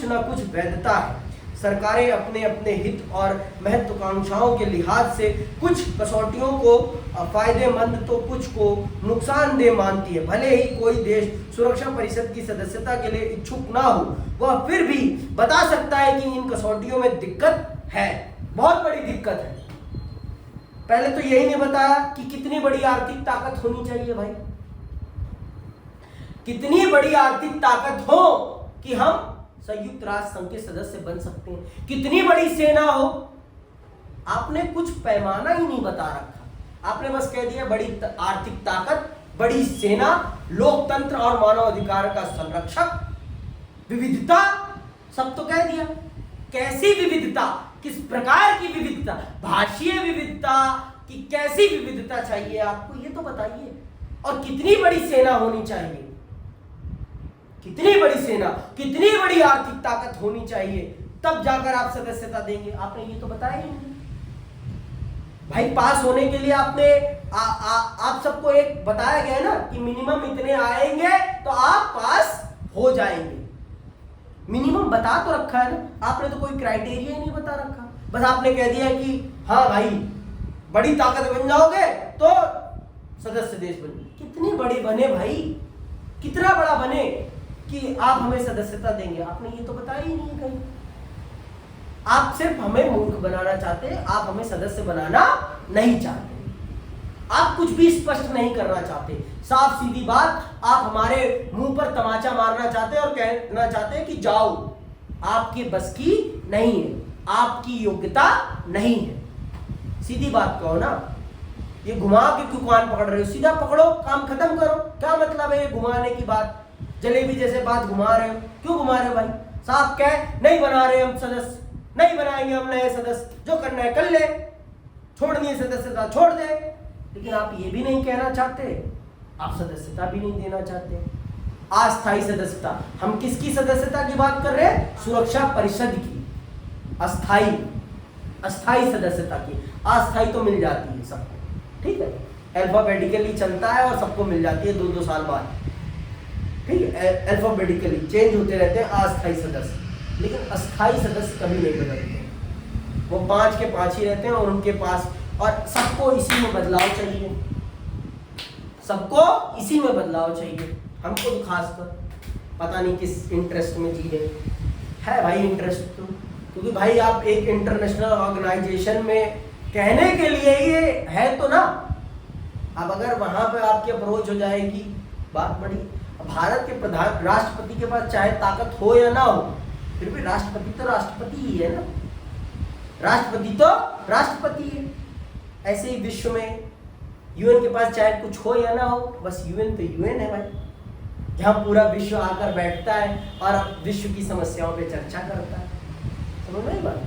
न कुछ वैधता है। सरकारें अपने अपने हित और महत्वाकांक्षाओं के लिहाज से कुछ कसौटियों को फायदेमंद तो कुछ को नुकसानदेह मानती है। भले ही कोई देश सुरक्षा परिषद की सदस्यता के लिए इच्छुक ना हो, वह फिर भी बता सकता है कि इन कसौटियों में दिक्कत है, बहुत बड़ी दिक्कत है। पहले तो यही नहीं बताया कि कितनी बड़ी आर्थिक ताकत होनी चाहिए भाई, कितनी बड़ी आर्थिक ताकत हो कि हम संयुक्त राष्ट्र संघ के सदस्य बन सकते हैं, कितनी बड़ी सेना हो। आपने कुछ पैमाना ही नहीं बता रखा, आपने बस कह दिया बड़ी आर्थिक ताकत, बड़ी सेना, लोकतंत्र और मानव अधिकार का संरक्षक, विविधता, सब तो कह दिया। कैसी विविधता, किस प्रकार की विविधता, भाषीय विविधता की कैसी विविधता चाहिए आपको, ये तो बताइए। और कितनी बड़ी सेना होनी चाहिए, कितनी बड़ी सेना, कितनी बड़ी आर्थिक ताकत होनी चाहिए, तब जाकर आप सदस्यता देंगे। आपने ये तो बताया ही नहीं भाई। पास होने के लिए आपने आप सबको एक बताया गया ना कि मिनिमम इतने आएंगे तो आप पास हो जाएंगे। मिनिमम बता तो रखा है ना, आपने तो कोई क्राइटेरिया ही नहीं बता रखा, बस आपने कह दिया कि हाँ भाई बड़ी ताकत बन जाओगे तो सदस्य देश बन। कितनी बड़ी बने भाई, कितना बड़ा बने कि आप हमें सदस्यता देंगे, आपने ये तो बताया ही नहीं कहीं। आप सिर्फ हमें मूर्ख बनाना चाहते हैं, आप हमें सदस्य बनाना नहीं चाहते, आप कुछ भी स्पष्ट नहीं करना चाहते। साफ सीधी बात, आप हमारे मुंह पर तमाचा मारना चाहते हैं और कहना चाहते हैं कि जाओ, आपके बस की नहीं है, आपकी योग्यता नहीं है। सीधी बात कहो ना, ये घुमा के क्यों कान पकड़ रहे हो? सीधा पकड़ो, काम खत्म करो। क्या मतलब है ये घुमाने की बात? जलेबी जैसे बात घुमा रहे हो, क्यों घुमा रहे हो भाई? साहब कह नहीं बना रहे हम सदस्य, नहीं बनाएंगे हम नए सदस्य, जो करना है कर ले, छोड़नी है सदस्यता छोड़ दे। लेकिन आप ये भी नहीं कहना चाहते, आप सदस्यता भी नहीं देना चाहते। अस्थायी सदस्यता, हम किसकी सदस्यता की बात कर रहे हैं? सुरक्षा परिषद की। अस्थायी सदस्यता की। अस्थायी तो मिल जाती है सबको, ठीक है, अल्फाबेटिकली चलता है और सबको मिल जाती है 2-2 साल बाद, ठीक है, अल्फाबेटिकली चेंज होते रहते हैं अस्थायी सदस्य। लेकिन अस्थायी सदस्य कभी नहीं बदलते, वो 5 के 5 ही रहते हैं और उनके पास, और सबको इसी में बदलाव चाहिए, सबको इसी में बदलाव चाहिए। हमको तो खासकर पता नहीं किस इंटरेस्ट में जी रहे है भाई, इंटरेस्ट तो, क्योंकि भाई आप एक इंटरनेशनल ऑर्गेनाइजेशन में कहने के लिए ये है तो ना। अब अगर वहां पे आपकी अप्रोच हो जाएगी बात बड़ी, भारत के प्रधान राष्ट्रपति के पास चाहे ताकत हो या ना हो, फिर भी राष्ट्रपति तो राष्ट्रपति ही है ना, राष्ट्रपति तो राष्ट्रपति है। ऐसे ही विश्व में यूएन के पास चाहे कुछ हो या ना हो, बस यूएन तो यूएन है भाई, जहां पूरा विश्व आकर बैठता है और विश्व की समस्याओं पे चर्चा करता है। समझ में बात?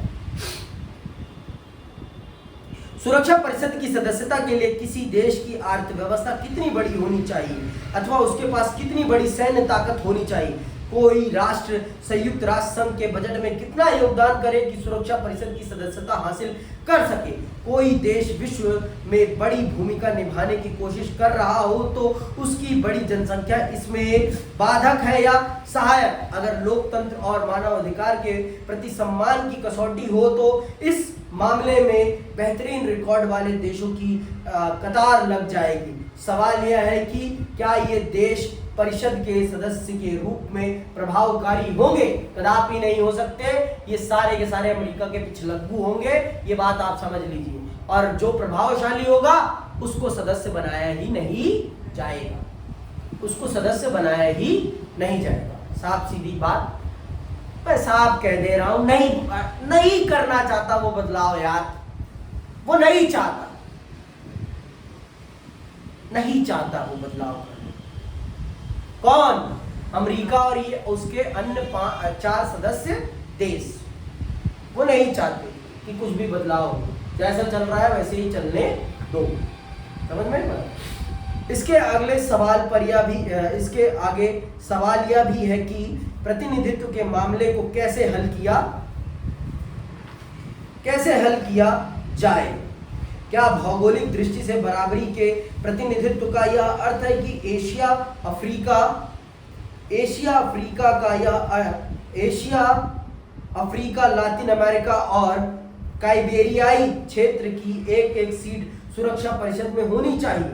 सुरक्षा परिषद की सदस्यता के लिए किसी देश की अर्थव्यवस्था कितनी बड़ी होनी चाहिए अथवा उसके पास कितनी बड़ी सैन्य ताकत होनी चाहिए? कोई राष्ट्र संयुक्त राष्ट्र संघ के बजट में कितना योगदान करे कि सुरक्षा परिषद की सदस्यता हासिल कर सके? कोई देश विश्व में बड़ी भूमिका निभाने की कोशिश कर रहा हो तो उसकी बड़ी जनसंख्या इसमें बाधक है या सहायक? अगर लोकतंत्र और मानवाधिकार के प्रति सम्मान की कसौटी हो तो इस मामले में बेहतरीन रिकॉर्ड वाले देशों की कतार लग जाएगी। सवाल यह है कि क्या ये देश परिषद के सदस्य के रूप में प्रभावकारी होंगे? कदापि नहीं हो सकते। ये सारे के सारे अमेरिका के पिछलग्गू होंगे, ये बात आप समझ लीजिए। और जो प्रभावशाली होगा उसको सदस्य बनाया ही नहीं जाएगा, उसको सदस्य बनाया ही नहीं जाएगा। साफ सीधी बात मैं साफ कह दे रहा हूं, नहीं करना चाहता वो बदलाव यार, वो नहीं चाहता वो बदलाव करना। कौन? अमेरिका और ये उसके अन्य 4 सदस्य देश, वो नहीं चाहते कि कुछ भी बदलाव हो, जैसा चल रहा है वैसे ही चलने दो। समझ में? इसके अगले सवाल पर यह भी, इसके आगे सवाल यह भी है कि प्रतिनिधित्व के मामले को कैसे हल किया जाए? क्या भौगोलिक दृष्टि से बराबरी के प्रतिनिधित्व का यह अर्थ है कि एशिया अफ्रीका, लातिन अमेरिका और काइबेरियाई क्षेत्र की एक सीट सुरक्षा परिषद में होनी चाहिए?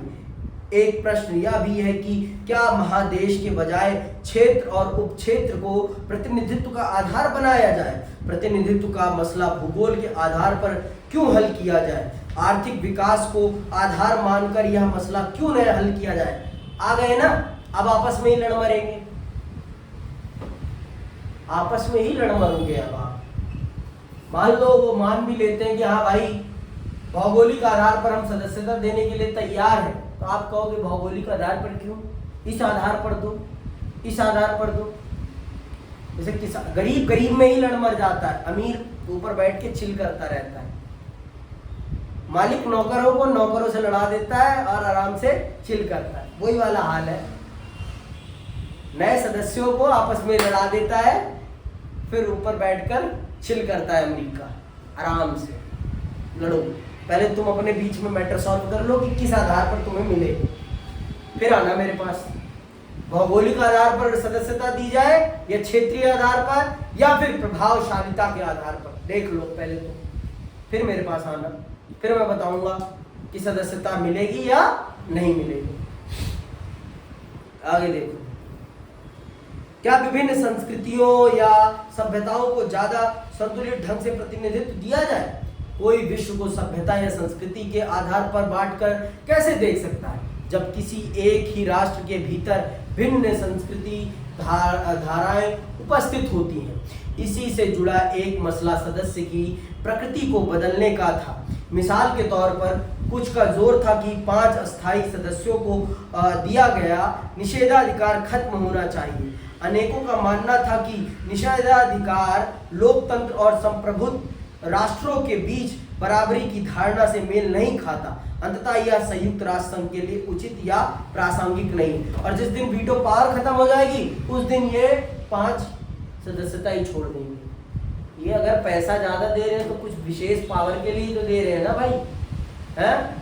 एक प्रश्न यह भी है कि क्या महादेश के बजाय क्षेत्र और उपक्षेत्र को प्रतिनिधित्व का आधार बनाया जाए? प्रतिनिधित्व का मसला भूगोल के आधार पर क्यों हल किया जाए? आर्थिक विकास को आधार मानकर यह मसला क्यों नहीं हल किया जाए? आ गए ना, अब आपस में ही लड़ मरेंगे, आपस में ही लड़ मरोगे। अब आप मान लो वो मान भी लेते हैं कि हाँ भाई भौगोलिक आधार पर हम सदस्यता देने के लिए तैयार हैं, तो आप कहोगे भौगोलिक आधार पर क्यों? इस आधार पर दो, इस आधार पर दो। जैसे गरीब में ही लड़ मर जाता है, अमीर ऊपर बैठ के चिल करता रहता है, मालिक नौकरों को नौकरों से लड़ा देता है और आराम से चिल करता है। वही वाला हाल है, नए सदस्यों को आपस में लड़ा देता है, फिर ऊपर बैठकर चिल करता है अमेरिका। आराम से लड़ो, पहले तुम अपने बीच में मैटर सॉल्व कर लो कि किस आधार पर तुम्हें मिले, फिर आना मेरे पास। भौगोलिक आधार पर सदस्यता दी जाए या क्षेत्रीय आधार पर या फिर प्रभावशालिता के आधार पर, देख लो पहले तो, फिर मेरे पास आना, फिर मैं बताऊंगा कि सदस्यता मिलेगी या नहीं मिलेगी। आगे देखो, क्या विभिन्न संस्कृतियों या सभ्यताओं को ज्यादा संतुलित ढंग से प्रतिनिधित्व दिया जाए? कोई विश्व को सभ्यता या संस्कृति के आधार पर बांटकर कैसे देख सकता है, जब किसी एक ही राष्ट्र के भीतर भिन्न संस्कृति धाराएं उपस्थित होती हैं? इसी से जुड़ा एक मसला सदस्य की प्रकृति को बदलने का था। मिसाल के तौर पर कुछ का जोर था कि 5 अस्थायी सदस्यों को दिया गया निषेधाधिकार खत्म होना चाहिए। अनेकों का मानना था कि निषेधाधिकार लोकतंत्र और संप्रभुत्व राष्ट्रों के बीच बराबरी की धारणा से मेल नहीं खाता। अंततः यह संयुक्त राष्ट्र संघ के लिए उचित या प्रासंगिक नहीं। और जिस दिन वीटो पावर खत्म हो जाएगी उस दिन ये 5 सदस्यता ही छोड़ देंगे। ये अगर पैसा ज्यादा दे रहे हैं तो कुछ विशेष पावर के लिए तो दे रहे हैं ना भाई, हैं?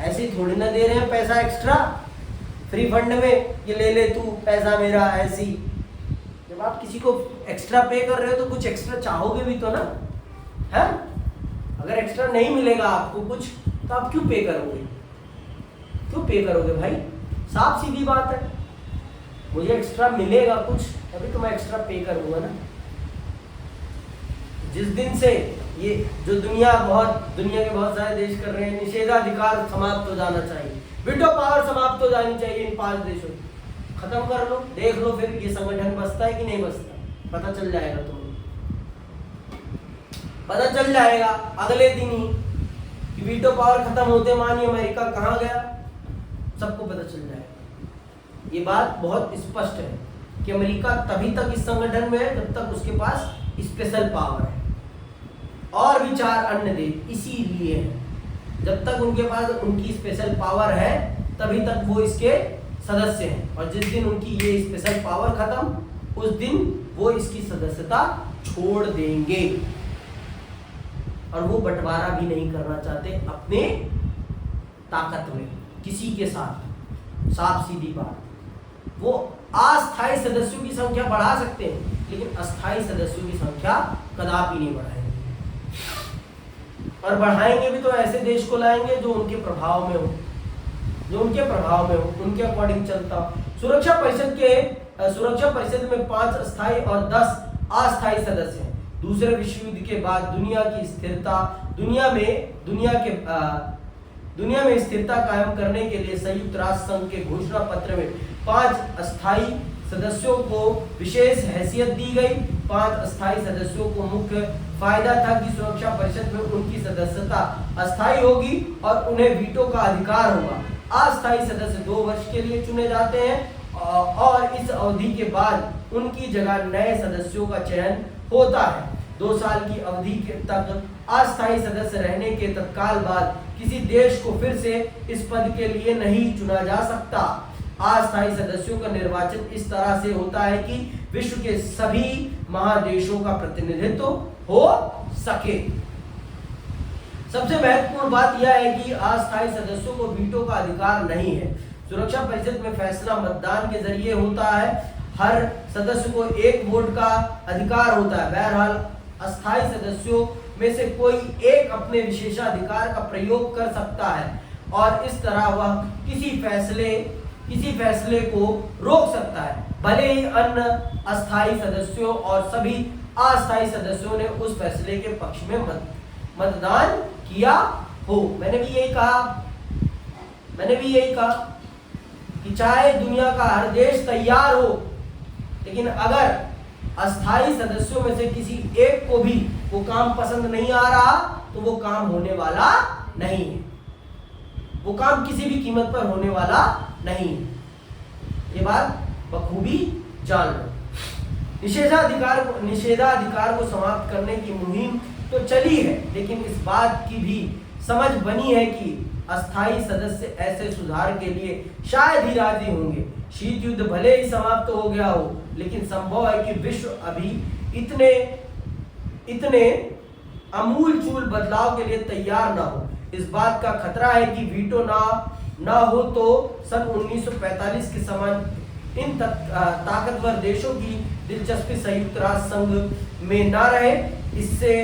ऐसे थोड़ी ना दे रहे हैं पैसा एक्स्ट्रा फ्री फंड में, ये ले ले तू पैसा मेरा। ऐसी जब आप किसी को एक्स्ट्रा पे कर रहे हो तो कुछ एक्स्ट्रा चाहोगे भी तो ना, है? अगर एक्स्ट्रा नहीं मिलेगा आपको कुछ तो आप क्यों पे करोगे? क्यों पे करोगे भाई? साफ सीधी बात है, मुझे एक्स्ट्रा मिलेगा कुछ तभी तो मैं एक्स्ट्रा पे करूंगा ना। जिस दिन से ये जो दुनिया के बहुत सारे देश कर रहे हैं, निषेधाधिकार समाप्त हो जाना चाहिए, वीटो पावर समाप्त हो जानी चाहिए इन 5 देशों की, खत्म कर लो, देख लो फिर ये संगठन बसता है कि नहीं बसता, पता चल जाएगा तुम्हें, पता चल जाएगा अगले दिन ही कि वीटो पावर खत्म होते मानिए अमेरिका कहाँ गया, सबको पता चल जाएगा। ये बात बहुत स्पष्ट है कि अमेरिका तभी तक इस संगठन में है जब तक उसके पास स्पेशल पावर है, और भी 4 अन्य देश इसीलिए हैं। जब तक उनके पास उनकी स्पेशल पावर है तभी तक वो इसके सदस्य हैं, और जिस दिन उनकी ये स्पेशल पावर खत्म उस दिन वो इसकी सदस्यता छोड़ देंगे। और वो बंटवारा भी नहीं करना चाहते अपने ताकत में किसी के साथ, साफ सीधी बात। वो अस्थायी सदस्यों की संख्या बढ़ा सकते हैं लेकिन अस्थायी सदस्यों की संख्या कदापि नहीं बढ़ाएंगे, और बढ़ाएंगे भी तो ऐसे देश को लाएंगे जो उनके प्रभाव में हो, उनके अकॉर्डिंग चलता हो। सुरक्षा परिषद में 5 अस्थायी और 10 अस्थायी सदस्य हैं। दूसरे विश्व युद्ध के बाद दुनिया की स्थिरता दुनिया में स्थिरता कायम करने के लिए संयुक्त राष्ट्र संघ के घोषणा पत्र में 5 अस्थायी सदस्यों को विशेष हैसियत दी गई। 5 अस्थायी सदस्यों को मुख्य फायदा था कि सुरक्षा परिषद में उनकी सदस्यता अस्थायी होगी और उन्हें वीटो का अधिकार होगा। अस्थायी सदस्य 2 वर्ष के लिए चुने जाते हैं और इस अवधि के बाद उनकी जगह नए सदस्यों का चयन होता है। 2 साल की अवधि तक अस्थायी सदस्य रहने के तत्काल बाद किसी देश को फिर से इस पद के लिए नहीं चुना जा सकता। अस्थायी सदस्यों का निर्वाचन इस तरह से होता है कि विश्व के सभी महादेशों का प्रतिनिधित्व हो सके। सबसे महत्वपूर्ण बात यह है कि अस्थायी सदस्यों को वीटो का अधिकार नहीं है। सुरक्षा परिषद में फैसला मतदान के जरिए होता है। हर सदस्य को 1 वोट का अधिकार होता है। बहरहाल अस्थायी सदस्यों में से कोई एक अपने विशेषाधिकार का प्रयोग कर सकता है और इस तरह वह किसी फैसले को रोक सकता है, भले ही अन्य अस्थायी सदस्यों और सभी अस्थायी सदस्यों ने उस फैसले के पक्ष में मतदान किया हो। मैंने भी यही कहा कि चाहे दुनिया का हर देश तैयार हो, लेकिन अगर अस्थायी सदस्यों में से किसी एक को भी वो काम पसंद नहीं आ रहा तो वो काम होने वाला नहीं है, वो काम किसी भी कीमत पर होने वाला नहीं है। ये बात बखूबी जान लो। निषेधाधिकार को समाप्त करने की मुहिम तो चली है, लेकिन इस बात की भी समझ बनी है कि अस्थायी सदस्य ऐसे सुधार के लिए शायद ही राजी होंगे। शीत युद्ध भले ही समाप्त हो गया हो, लेकिन संभव है कि विश्व अभी इतने आमूल-चूल बदलाव के लिए तैयार ना हो। इस बात का खतरा है कि वीटो ना हो तो सन 1945 के समान इन ताकतवर देशों की दिलचस्पी संयुक्त राष्ट्र संघ में ना रहे। इससे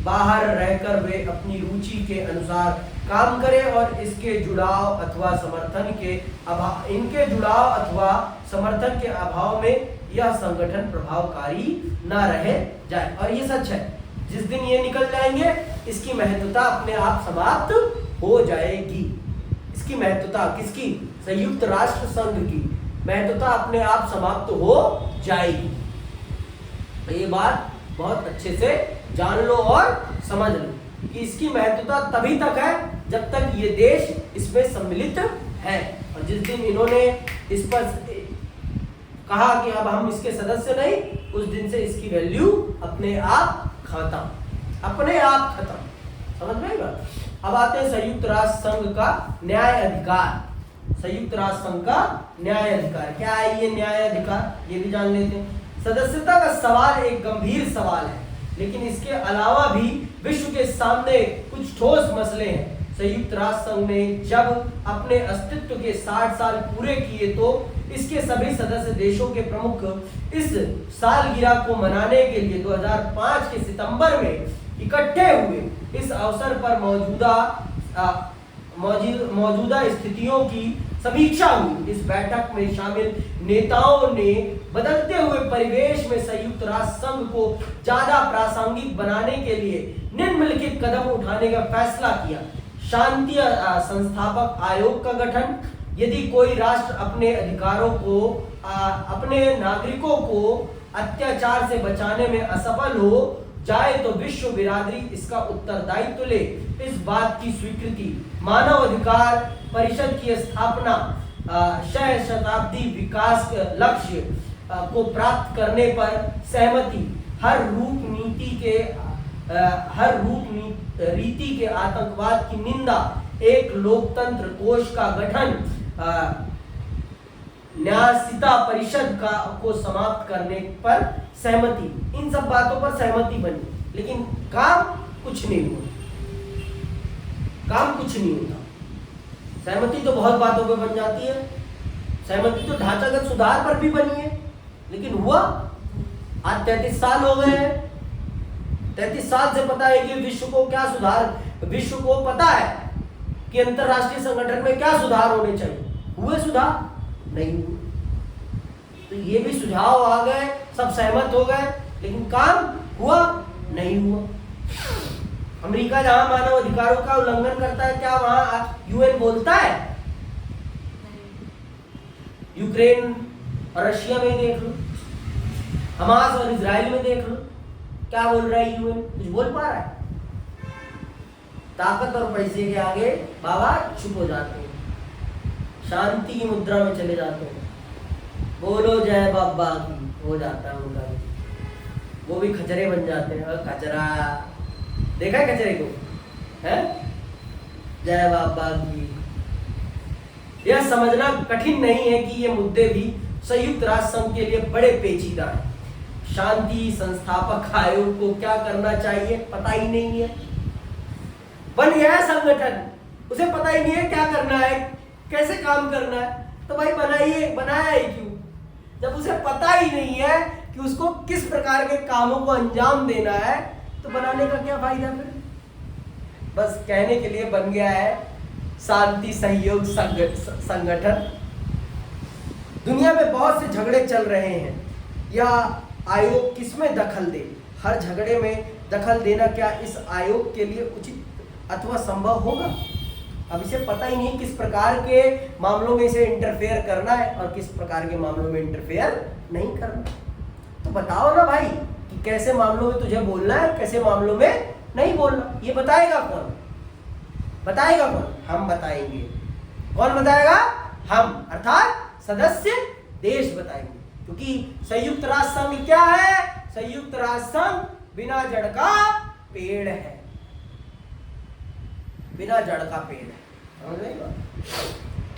बाहर रहकर वे अपनी रुचि के अनुसार काम करें और इनके जुड़ाव अथवा समर्थन के अभाव में यह संगठन प्रभावकारी ना रह जाए। और ये सच है, जिस दिन ये निकल जाएंगे इसकी महत्वता अपने आप समाप्त हो जाएगी। इसकी महत्वता किसकी? संयुक्त राष्ट्र संघ की महत्वता अपने आप समाप्त हो जाएगी। तो ये बात बहुत अच्छे से जान लो और समझ लो कि इसकी महत्वता तभी तक है जब तक ये देश इसमें सम्मिलित है। और जिस दिन इन्होंने इस पर कहा कि अब हम इसके सदस्य नहीं, उस दिन से इसकी वैल्यू अपने आप खत्म, अपने आप खत्म। समझ में आई बात? अब आते हैं संयुक्त राष्ट्र संघ का न्याय अधिकार। संयुक्त राष्ट्र संघ का न्याय अधिकार क्या है? ये न्याय अधिकार ये भी जान लेते हैं। सदस्यता का सवाल एक गंभीर सवाल है, लेकिन इसके अलावा भी विश्व के सामने कुछ ठोस मसले हैं। संयुक्त राष्ट्र संघ ने जब अपने अस्तित्व के 60 साल पूरे किए तो इसके सभी सदस्य देशों के प्रमुख इस सालगिरह को मनाने के लिए 2005 के सितंबर में इकट्ठे हुए। इस अवसर पर मौजूदा स्थितियों की समीक्षा हुई। इस बैठक में शामिल नेताओं ने बदलते हुए परिवेश में संयुक्त राष्ट्र संघ को ज्यादा प्रासंगिक बनाने के लिए निम्नलिखित कदम उठाने का फैसला किया। शांति संस्थापक आयोग का गठन। यदि कोई राष्ट्र अपने अधिकारों को अपने नागरिकों को अत्याचार से बचाने में असफल हो जाए तो विश्व बिरादरी इसका उत्तरदायित्व ले। इस बात की स्वीकृति। मानव अधिकार परिषद की स्थापना। शताब्दी विकास लक्ष्य को प्राप्त करने पर सहमति। हर रीति के आतंकवाद की निंदा। एक लोकतंत्र कोष का गठन। न्यायसिता परिषद को समाप्त करने पर सहमति। इन सब बातों पर सहमति बनी, लेकिन काम कुछ नहीं हुआ। काम कुछ नहीं होता। सहमति तो बहुत बातों पे बन जाती है, सहमति तो ढांचागत सुधार पर भी बनी है, लेकिन हुआ? आज 33 साल हो गए हैं। 33 साल से पता है कि विश्व को क्या सुधार, विश्व को पता है कि अंतरराष्ट्रीय संगठन में क्या सुधार होने चाहिए। हुए सुधार? नहीं हुए। तो ये भी सुझाव आ गए, सब सहमत हो गए, लेकिन काम हुआ? नहीं हुआ। अमेरिका जहां मानव अधिकारों का उल्लंघन करता है, क्या वहां यूएन बोलता है? यूक्रेन और रशिया में देख लो, हमास और इजराइल में देख लो, क्या बोल रहा है यूएन? कुछ बोल पा रहा है? ताकत और पैसे के आगे बाबा चुप हो जाते हैं, शांति की मुद्रा में चले जाते हैं। बोलो जय बाबा की, हो जाता है उनका, वो भी खचरे बन जाते हैं। खचरा देखा है कचरे को, है? जय बाबा की। यह समझना कठिन नहीं है कि ये मुद्दे भी संयुक्त राष्ट्र संघ के लिए बड़े पेचीदा हैं। शांति संस्थापक आयोग को क्या करना चाहिए पता ही नहीं है। बन गया है संगठन, उसे पता ही नहीं है क्या करना है, कैसे काम करना है। तो भाई बनाया ही क्यों जब उसे पता ही नहीं है कि उसको किस प्रकार के कामों को अंजाम देना है? तो बनाने का क्या फायदा फिर? बस कहने के लिए बन गया है शांति सहयोग संगठन। दुनिया में बहुत से झगड़े चल रहे हैं, या आयोग किसमें दखल दे? हर झगड़े में दखल देना क्या इस आयोग के लिए उचित अथवा संभव होगा? अब इसे पता ही नहीं किस प्रकार के मामलों में इसे इंटरफेयर करना है और किस प्रकार के मामलों में इंटरफेयर नहीं करना। तो बताओ ना भाई कि कैसे मामलों में तुझे बोलना है, कैसे मामलों में नहीं बोलना। ये बताएगा कौन? बताएगा कौन? हम बताएंगे। कौन बताएगा? हम, अर्थात सदस्य देश बताएंगे। क्योंकि संयुक्त राष्ट्र संघ क्या है? संयुक्त राष्ट्र संघ बिना जड़ का पेड़ है, बिना जड़ का पेड़ है। समझ रहे हो?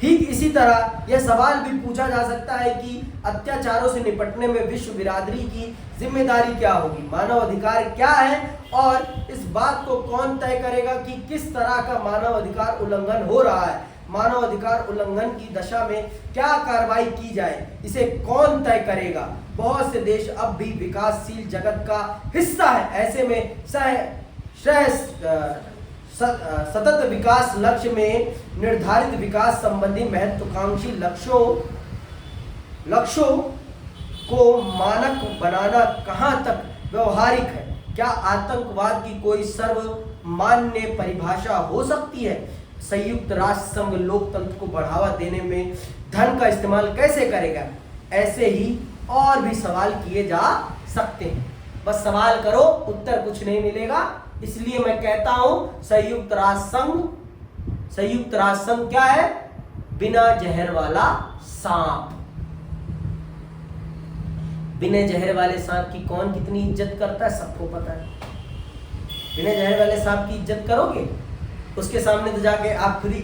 ठीक इसी तरह यह सवाल भी पूछा जा सकता है कि अत्याचारों से निपटने में विश्व बिरादरी की जिम्मेदारी क्या होगी? मानव अधिकार क्या है और इस बात को कौन तय करेगा कि किस तरह का मानव अधिकार उल्लंघन हो रहा है? मानव अधिकार उल्लंघन की दशा में क्या कार्रवाई की जाए, इसे कौन तय करेगा? बहुत से देश अब भी विकासशील जगत का हिस्सा है। ऐसे में सतत विकास लक्ष्य में निर्धारित विकास संबंधी महत्वाकांक्षी लक्ष्यों को मानक बनाना कहां तक व्यवहारिक है? क्या आतंकवाद की कोई सर्वमान्य परिभाषा हो सकती है? संयुक्त राष्ट्र संघ लोकतंत्र को बढ़ावा देने में धन का इस्तेमाल कैसे करेगा? ऐसे ही और भी सवाल किए जा सकते हैं। बस सवाल करो, उत्तर कुछ नहीं मिलेगा। इसलिए मैं कहता हूं संयुक्त राष्ट्र संघ क्या है? बिना जहर वाला सांप। बिना जहर वाले सांप की कौन कितनी इज्जत करता है सबको पता है। बिना जहर वाले सांप की इज्जत करोगे, उसके सामने तो जाके आप खुद ही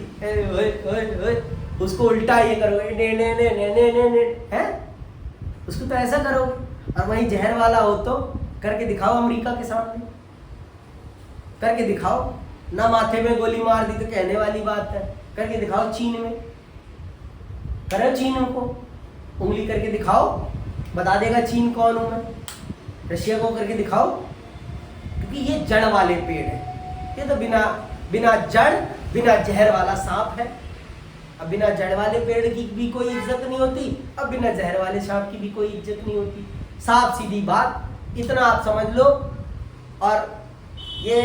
उसको उल्टा ये करोगे, ने हैं, उसको तो ऐसा करोगे। और वहीं जहर वाला हो तो करके दिखाओ, अमेरिका के सामने करके दिखाओ ना, माथे में गोली मार दी तो कहने वाली बात है, करके दिखाओ। चीन में करो, चीन को उंगली करके दिखाओ, बता देगा चीन कौन हूं मैं। रशिया को करके दिखाओ, क्योंकि ये जड़ वाले पेड़ है, ये तो बिना जड़ बिना जहर वाला सांप है। अब बिना जड़ वाले पेड़ की भी कोई इज्जत नहीं होती, अब बिना जहर वाले सांप की भी कोई इज्जत नहीं होती। साफ सीधी बात, इतना आप समझ लो। और ये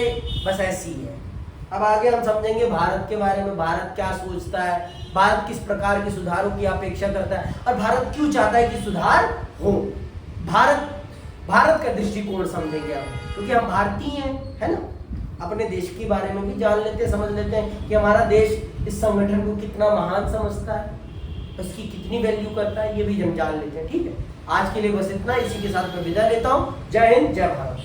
बस ऐसी है। अब आगे हम समझेंगे भारत के बारे में, भारत क्या सोचता है, भारत किस प्रकार के सुधारों की अपेक्षा करता है, और भारत क्यों चाहता है कि सुधार हो। भारत का दृष्टिकोण समझेंगे हम, क्योंकि हम भारतीय हैं, है ना। अपने देश के बारे में भी जान लेते हैं, समझ लेते हैं कि हमारा देश इस संगठन को कितना महान समझता है, उसकी कितनी वैल्यू करता है, ये भी हम जान लेते हैं। ठीक है, आज के लिए बस इतना, इसी के साथ मैं विदा लेता हूँ। जय हिंद, जय भारत।